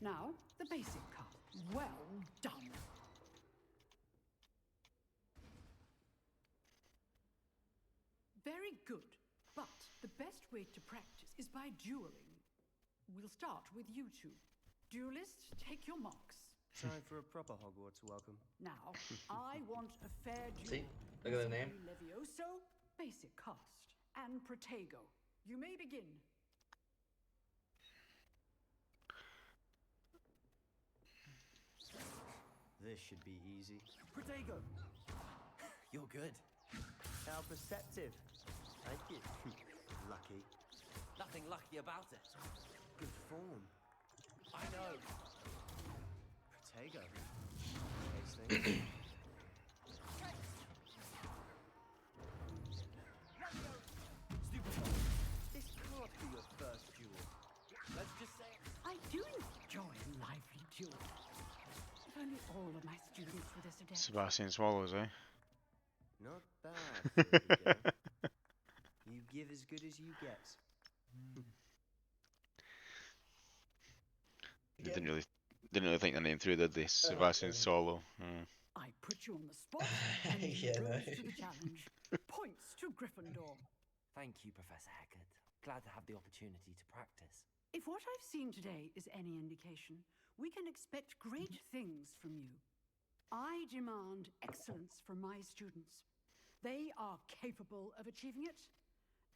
Now, the basic cast. Well done. Very good. But the best way to practice is by dueling. We'll start with you two. Duelists, take your marks. Time for a proper Hogwarts welcome. Now, I want a fair duel. See? Look at the name. Levioso, basic cast, and Protego. You may begin. This should be easy. Protego. You're good. How perceptive. Thank you. Lucky. Nothing lucky about it. Good form. I know. Protego. Tasting. This can't be your first duel. Let's just say I do enjoy lively duels. If only all of my students were this adept. Sebastian Swallows, eh? Not bad, fairy girl. You give as good as you get. They didn't really think the name through, did they? Sebastian Solo. I put you on the spot, and you Yeah, no. rose to the challenge. Points to Gryffindor. Thank you, Professor Hecat. Glad to have the opportunity to practice. If what I've seen today is any indication, we can expect great things from you. I demand excellence from my students. They are capable of achieving it,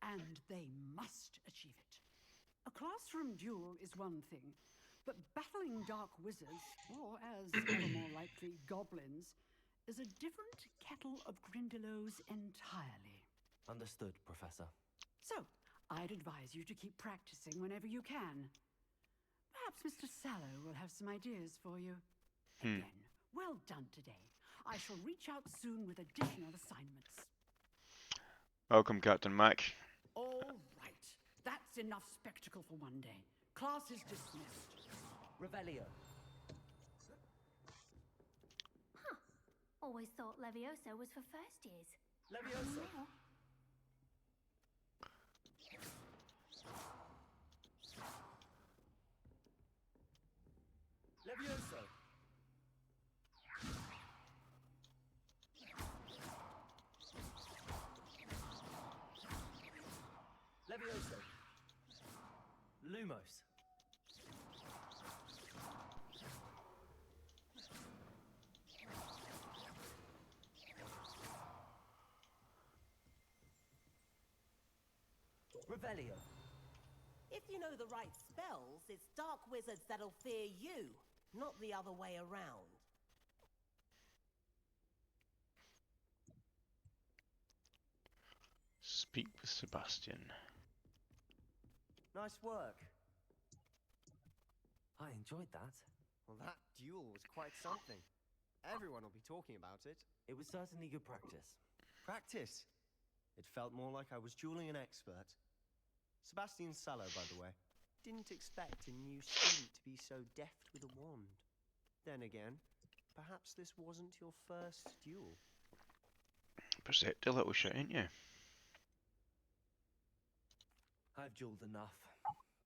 and they must achieve it. A classroom duel is one thing, but battling dark wizards, or as ever more likely, goblins, is a different kettle of Grindylows entirely. Understood, Professor. So, I'd advise you to keep practicing whenever you can. Perhaps Mr. Sallow will have some ideas for you. Again, well done today. I shall reach out soon with additional assignments. Welcome, Captain Mac. All right. That's enough spectacle for one day. Class is dismissed. Revelio. Huh. Always thought Levioso was for first years. Levioso. Now. Levioso. Levioso. Lumos. Revelio. If you know the right spells, it's dark wizards that'll fear you, not the other way around. Speak with Sebastian. Nice work. I enjoyed that. Well, that duel was quite something. Everyone will be talking about it. It was certainly good practice. Practice? It felt more like I was dueling an expert. Sebastian Sallow, by the way. Didn't expect a new student to be so deft with a wand. Then again, perhaps this wasn't your first duel. Perceptive little shit, ain't you? I've dueled enough.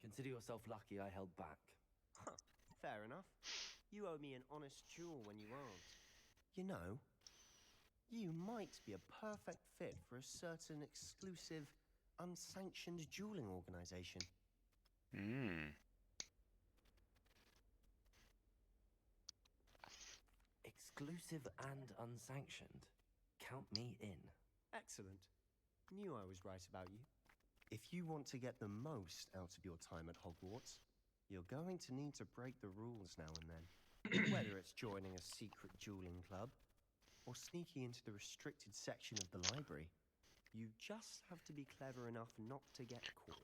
Consider yourself lucky I held back. Huh, fair enough. You owe me an honest duel when you aren't. You know, you might be a perfect fit for a certain exclusive, unsanctioned dueling organization. Exclusive and unsanctioned. Count me in. Excellent. Knew I was right about you. If you want to get the most out of your time at Hogwarts, you're going to need to break the rules now and then. Whether it's joining a secret dueling club, or sneaking into the restricted section of the library, you just have to be clever enough not to get caught.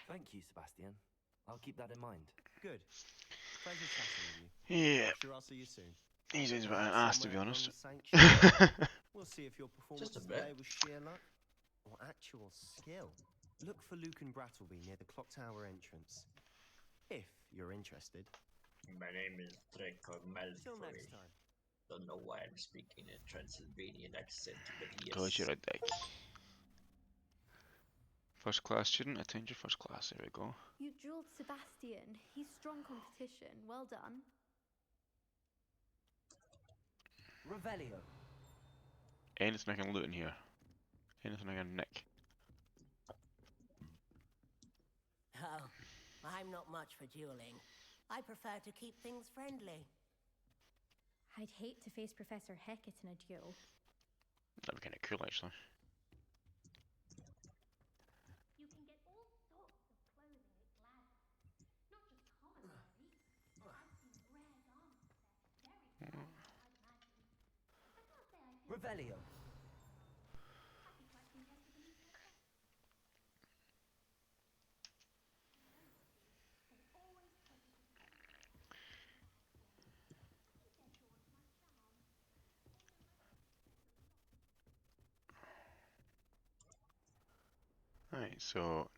Thank you, Sebastian. I'll keep that in mind. Good. Pleasure chatting with you. Yeah. Sure, I'll see you soon. He sounds a bit an ass, to be honest. We'll see if your performance today was sheer luck or actual skill. Look for Luke and Brattleby near the clock tower entrance. If you're interested. My name is Draco Malfoy. Till next time. Don't know why I'm speaking a Transylvanian accent, but yes. Because you're a dick. First class student, attend your first class. There we go. You dueled Sebastian. He's strong competition. Well done. Revelio. Anything I can loot in here. Anything I can nick. Oh, I'm not much for dueling. I prefer to keep things friendly. I'd hate to face Professor Hecat in a duel. That'd be kind of cool, actually. You can get all sorts of clothing at Gladys. Not just common clothing. I've seen rare garments there. Very fine, I'd imagine. I can't say I feel Revelio. I'd be quite interested to meet myself. There's always plenty to say. Right, so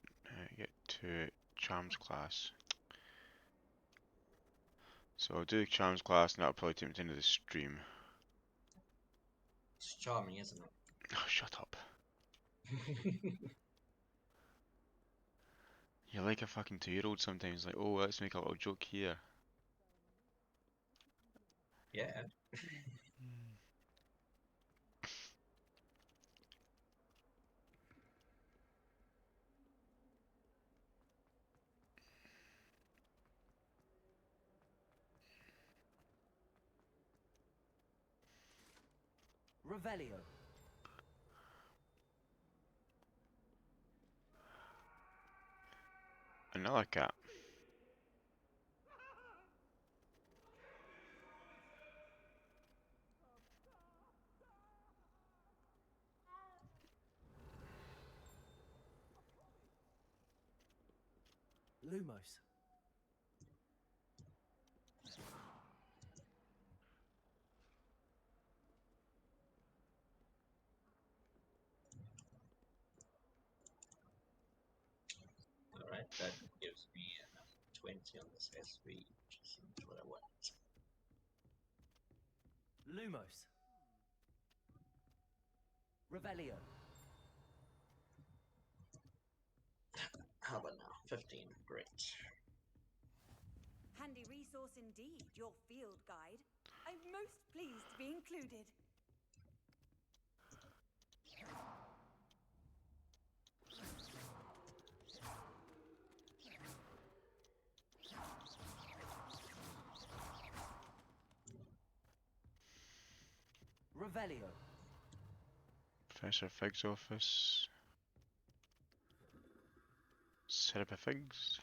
get to Charms class. So I'll do Charms class and that'll probably take me to the end of the stream. It's charming, isn't it? Oh, shut up. You're like a fucking 2-year-old sometimes, like, oh, let's make a little joke here. Yeah. Revelio. Another cat. Lumos. that gives me a 20 on this SV, which is what I want. Lumos. Revelio. How about now? 15. Great. Handy resource indeed, your field guide. I'm most pleased to be included. Revelio. Professor Fig's office. Set up a Figs.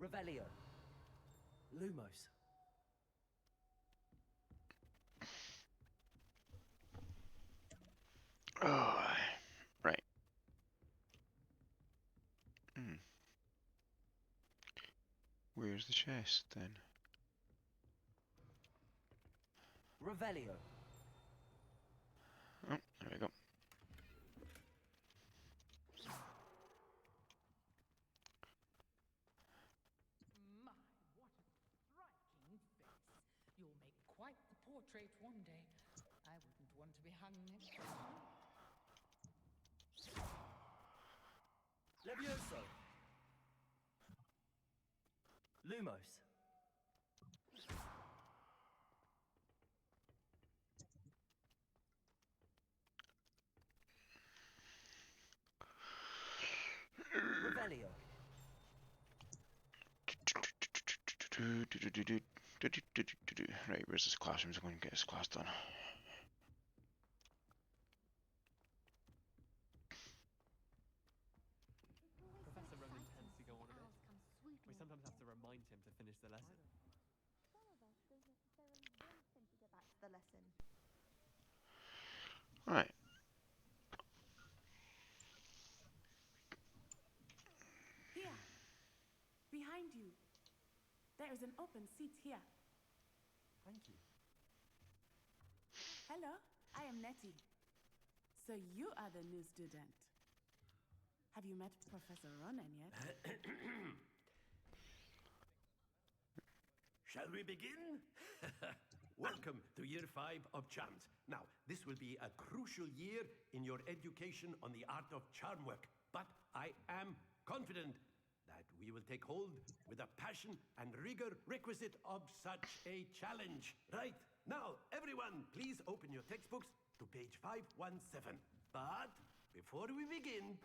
Revelio. Lumos. Oh, right. Where's the chest then? Revelio. Oh, there we go. My, what a striking face. You'll make quite the portrait one day. I wouldn't want to be hung next to you. Levioso. Lumos. Revelio. Right, where's this classroom? I'm going to get this class done. Professor Ronan tends to go on a bit. We sometimes have to remind him to finish the lesson. Some of us don't necessarily want him to get back to the lesson. Right. Here. Behind you. There is an open seat here. Thank you. Hello, I am Nettie. So you are the new student. Have you met Professor Ronan yet? Shall we begin? Welcome to Year 5 of Charms. Now, this will be a crucial year in your education on the art of charm work, but I am confident that we will take hold with the passion and rigor requisite of such a challenge. Right, now, everyone, please open your textbooks to page 517. But before we begin,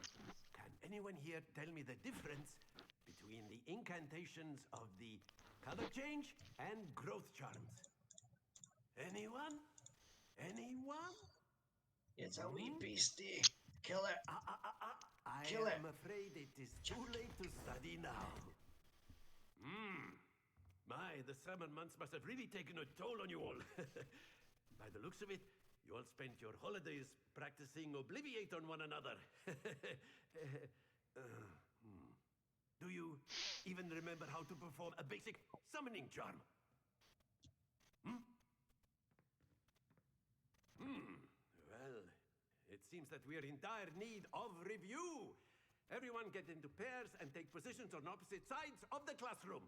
can anyone here tell me the difference between the incantations of the color change and growth charms? Anyone? Anyone? It's a wee beastie. Kill it. I Kill it. am afraid it is too late to study now. My, the summer months must have really taken a toll on you all. By the looks of it, you all spent your holidays practicing Obliviate on one another. Do you even remember how to perform a basic summoning charm? Well, it seems that we are in dire need of review. Everyone get into pairs and take positions on opposite sides of the classroom.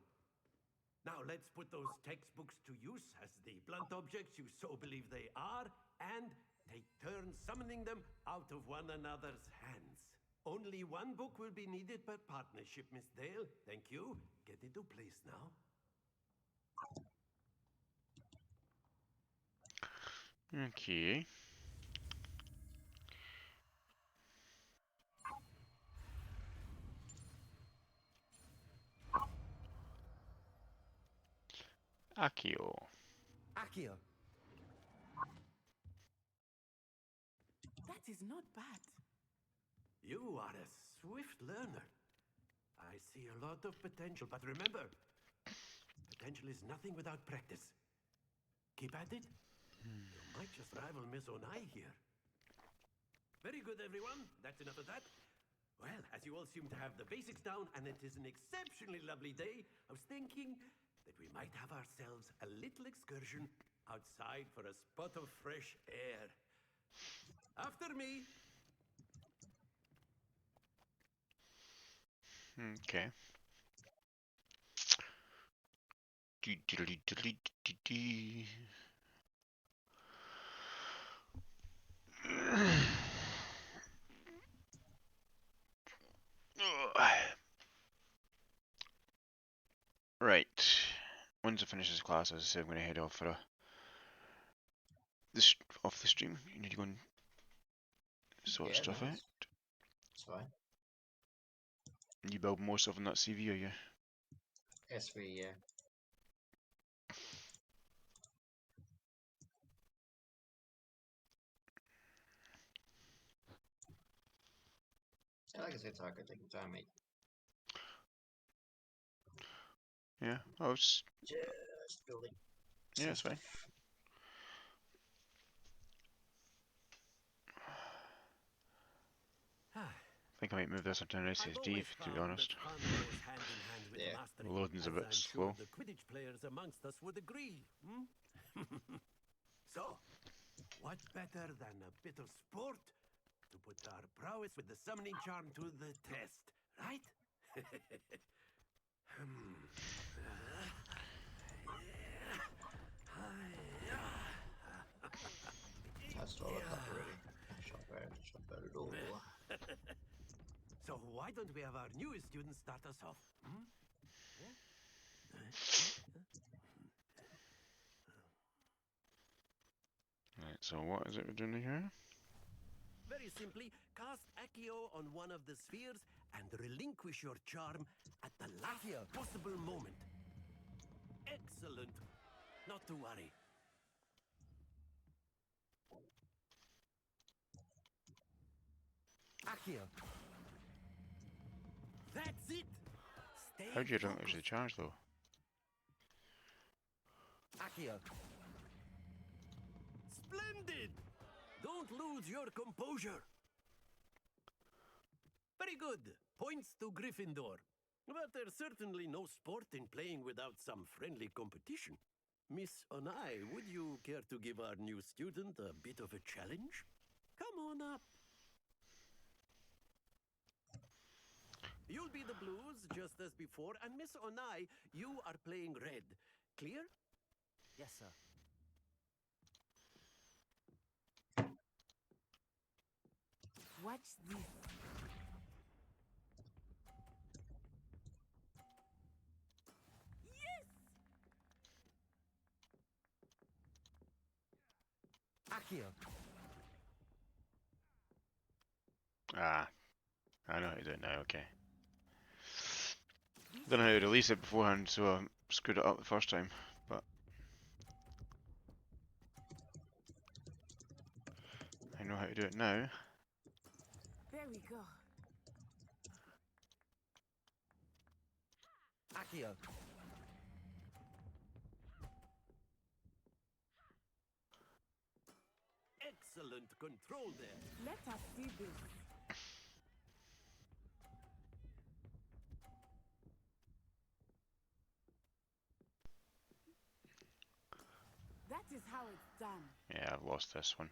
Now let's put those textbooks to use as the blunt objects you so believe they are, and take turns summoning them out of one another's hands. Only one book will be needed per partnership, Miss Dale. Thank you. Get into place now. Okay. Akio. Akio. That is not bad. You are a swift learner. I see a lot of potential, but remember, potential is nothing without practice. Keep at it. You might just rival Miss Onai here. Very good, everyone. That's enough of that. Well, as you all seem to have the basics down, and it is an exceptionally lovely day, I was thinking that we might have ourselves a little excursion outside for a spot of fresh air. After me. Okay. Right. Once I finish this class, as I say, I'm going to head off for off the stream. You need to go and sort stuff out. It's fine. You build more stuff on that CV, are you? SV, yeah. Like I said, Taco, take your time, mate. Yeah, I was. Just building. Yeah, it's fine. I think I might move this into an SSD, to be honest. Yeah. The loading's a bit slow. The Quidditch players amongst us would agree. So, what better than a bit of sport to put our prowess with the summoning charm to the test, right? That's all up already. Shop at all. So why don't we have our newest student start us off? Right, so what is it we're doing here? Very simply, cast Accio on one of the spheres and relinquish your charm at the last possible moment. Excellent. Not to worry. Accio. That's it. Stay How do you relinquish the charge, though? Accio. Splendid! Don't lose your composure. Very good. Points to Gryffindor. But there's certainly no sport in playing without some friendly competition. Miss Onai, would you care to give our new student a bit of a challenge? Come on up. You'll be the blues, just as before, and Miss Onai, you are playing red. Clear? Yes, sir. Watch this. Yes! Accio. Ah, I know how to do it now, okay. Don't know how to release it beforehand, so I screwed it up the first time, but I know how to do it now. There we go. Accio. Excellent control there. Let us see this. That is how it's done. Yeah, I've lost this one.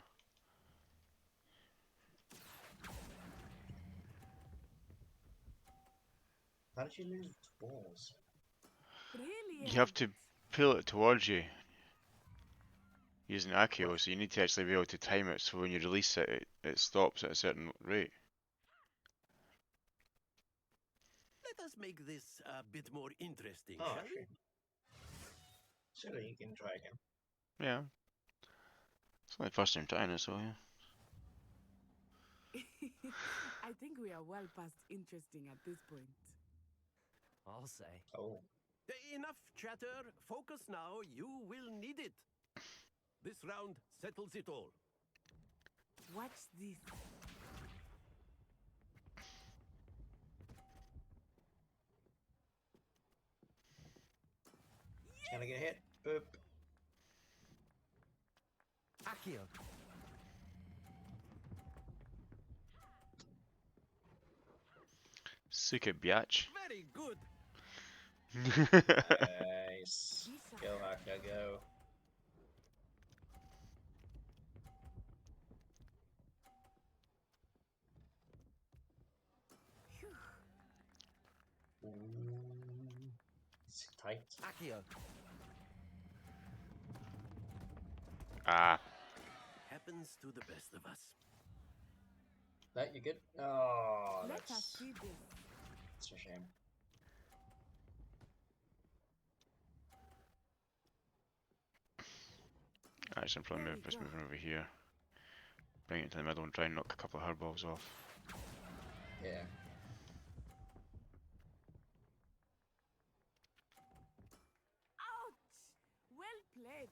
How did you lose balls? Brilliant. You have to pull it towards you using Accio, so you need to actually be able to time it so when you release it, it stops at a certain rate. Let us make this a bit more interesting, Oh, shall we? actually. So you can try again. Yeah. It's only the first time trying it, so yeah. I think we are well past interesting at this point. I'll say. Oh. Enough chatter. Focus now. You will need it. This round settles it all. Watch this. It's gonna get hit. Boop. Accio. Suck it, biatch. Very good. Nice. Go, Haka, go. Accio. Ah. Happens to the best of us. That you good? Oh, Let us that's see this. a shame. Actually, I'm probably just moving over here. Bring it to the middle and try and knock a couple of her balls off. Yeah. Ouch! Well played.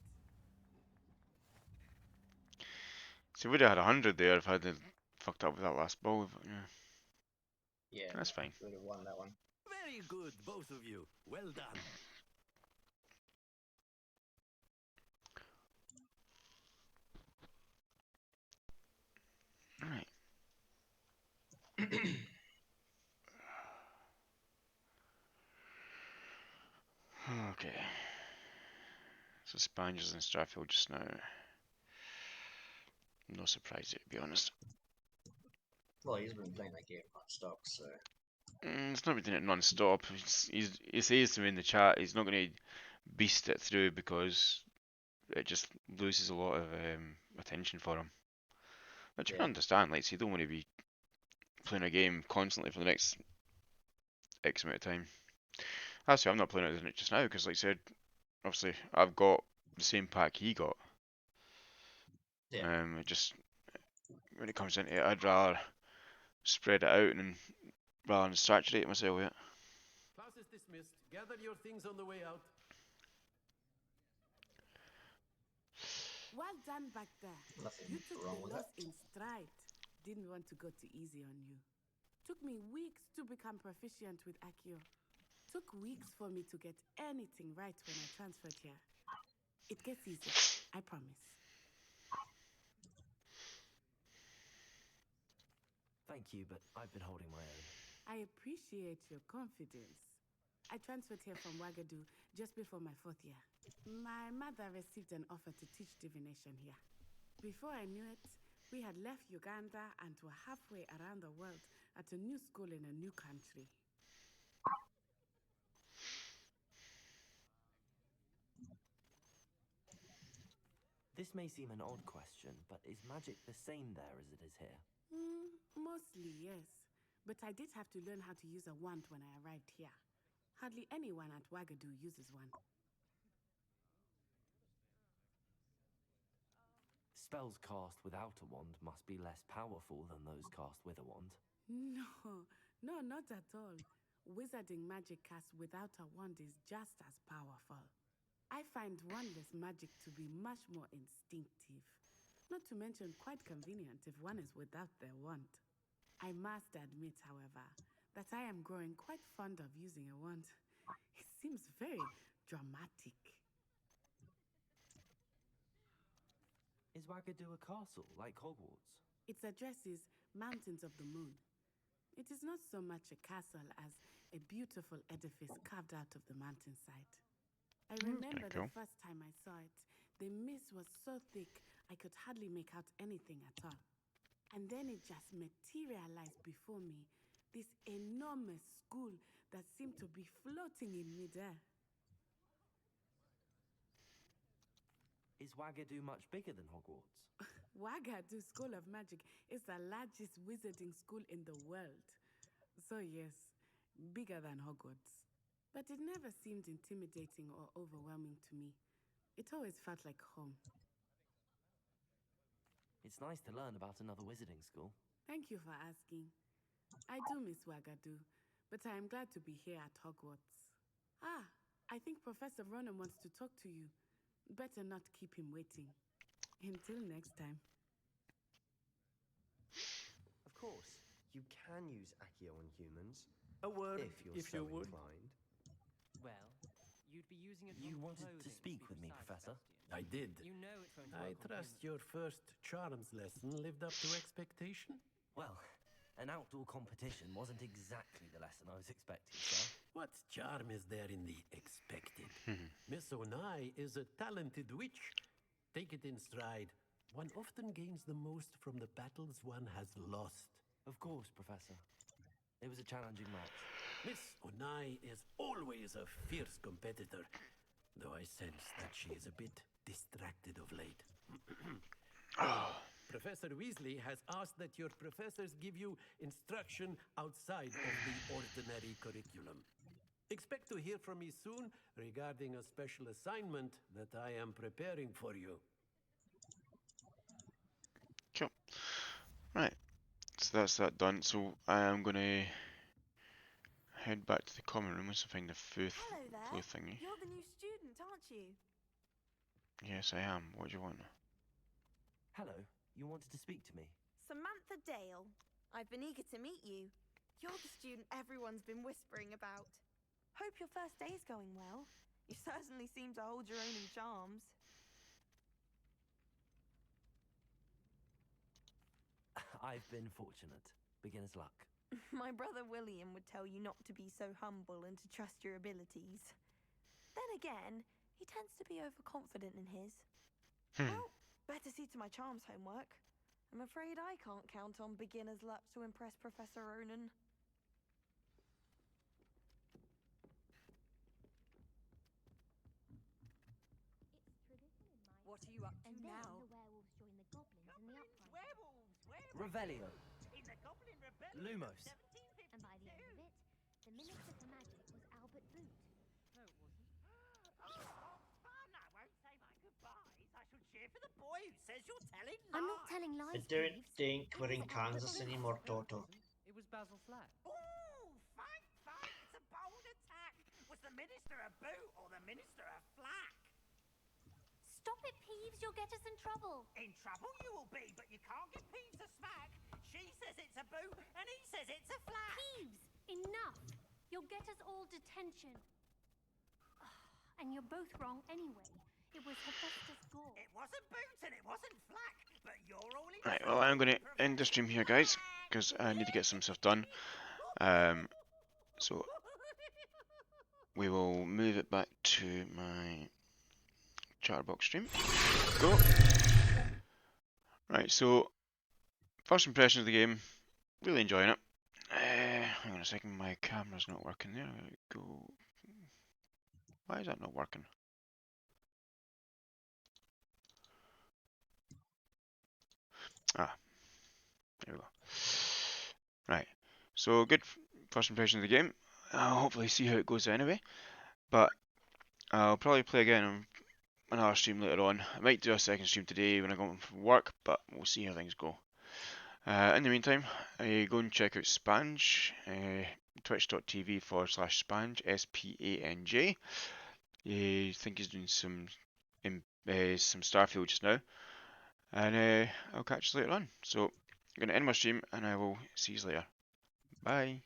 See, we would have had 100 there if I hadn't fucked up with that last ball. But yeah. Yeah. That's fine. Would have won that one. Very good, both of you. Well done. Alright. Okay. So Spangers and Strathfield just now. No surprise there, to be honest. Well, he's been playing that game non-stop, so... He's not been doing it non-stop. He says to me in the chat he's not going to beast it through because it just loses a lot of attention for him. Which I can understand, like, so you don't want to be playing a game constantly for the next X amount of time. That's why I'm not playing it just now, because like I said, obviously I've got the same pack he got. Yeah. It just, when it comes into it, I'd rather spread it out and rather than saturate myself with it. Class is dismissed. Gather your things on the way out. Well done back there. Nothing You took wrong the with loss that. in stride. Didn't want to go too easy on you. Took me weeks to become proficient with Accio. Took weeks for me to get anything right when I transferred here. It gets easier, I promise. Thank you, but I've been holding my own. I appreciate your confidence. I transferred here from Wagadu just before my 4th year. My mother received an offer to teach divination here. Before I knew it, we had left Uganda and were halfway around the world at a new school in a new country. This may seem an odd question, but is magic the same there as it is here? Mostly, yes. But I did have to learn how to use a wand when I arrived here. Hardly anyone at Wagadu uses one. Spells cast without a wand must be less powerful than those cast with a wand. No, not at all. Wizarding magic cast without a wand is just as powerful. I find wandless magic to be much more instinctive. Not to mention quite convenient if one is without their wand. I must admit, however, that I am growing quite fond of using a wand. It seems very dramatic. Is Wagadu a castle, like Hogwarts? Its address is Mountains of the Moon. It is not so much a castle as a beautiful edifice carved out of the mountainside. I remember the first time I saw it, the mist was so thick I could hardly make out anything at all. And then it just materialized before me, this enormous school that seemed to be floating in midair. Is Wagadu much bigger than Hogwarts? Wagadu School of Magic is the largest wizarding school in the world. So yes, bigger than Hogwarts. But it never seemed intimidating or overwhelming to me. It always felt like home. It's nice to learn about another wizarding school. Thank you for asking. I do miss Wagadu, but I am glad to be here at Hogwarts. I think Professor Ronan wants to talk to you. Better not keep him waiting. Until next time. Of course, you can use Accio on humans. A word, if you're if so you would. inclined. Well, you'd be using it You on wanted to clothing, speak be with me, precise, Professor? Sebastian. I did. You know it won't I work on trust humans. your first charms lesson lived up to expectation. Well, an outdoor competition wasn't exactly the lesson I was expecting, sir. What charm is there in the expected? Miss Onai is a talented witch. Take it in stride. One often gains the most from the battles one has lost. Of course, Professor. It was a challenging match. Miss Onai is always a fierce competitor, though I sense that she is a bit distracted of late. Professor Weasley has asked that your professors give you instruction outside of the ordinary curriculum. Expect to hear from me soon regarding a special assignment that I am preparing for you. Cool. Right, so that's that done. So I am gonna head back to the common room and find the flu Hello there. thingy. You're the new student, aren't you? Yes, I am. What do you want? Hello, you wanted to speak to me? Samantha Dale. I've been eager to meet you. You're the student everyone's been whispering about. Hope your first day's going well. You certainly seem to hold your own in charms. I've been fortunate. Beginner's luck. My brother William would tell you not to be so humble and to trust your abilities. Then again, he tends to be overconfident in his. Well, better see to my charms homework. I'm afraid I can't count on beginner's luck to impress Professor Ronan. What are you up to And then now? the werewolves join the goblins in the uprising. Revelio. In the Goblin Rebellion Lumos. of 1752. And by the end of it, the Minister for Magic was Albert Boot. No, it wasn't. Oh, fun! I won't say my goodbyes. I shall cheer for the boy who says you're telling lies. I'm not telling I lies, don't Peeves. think It we're was in Albert Kansas Boot. anymore, Toto. It was Basil Flat. Ooh, fine, fine. It's a bold attack. Was the Minister a boot or the Minister a flack? Stop it, Peeves. You'll get us in trouble. In trouble you will be, but you can't give Peeves a smack. She says it's a boot and he says it's a flack. Peeves, enough. You'll get us all detention. And you're both wrong anyway. It was Hephaestus Gore. It wasn't boot and it wasn't flack, but you're all in Right, well, I'm going to end the stream here, guys, because I need to get some stuff done. So we will move it back to my Chatterbox stream. Go. Right, so first impressions of the game, really enjoying it. Hang on a second, my camera's not working there. Go. Why is that not working? Ah, there we go. Right, so good first impression of the game. I'll hopefully see how it goes anyway, but I'll probably play again on another stream later on. I might do a second stream today when I go home from work, but we'll see how things go. In the meantime, go and check out Spanj, twitch.tv/Spanj, SPANJ. I think he's doing some Starfield just now, and I'll catch you later on. So I'm going to end my stream, and I will see you later. Bye.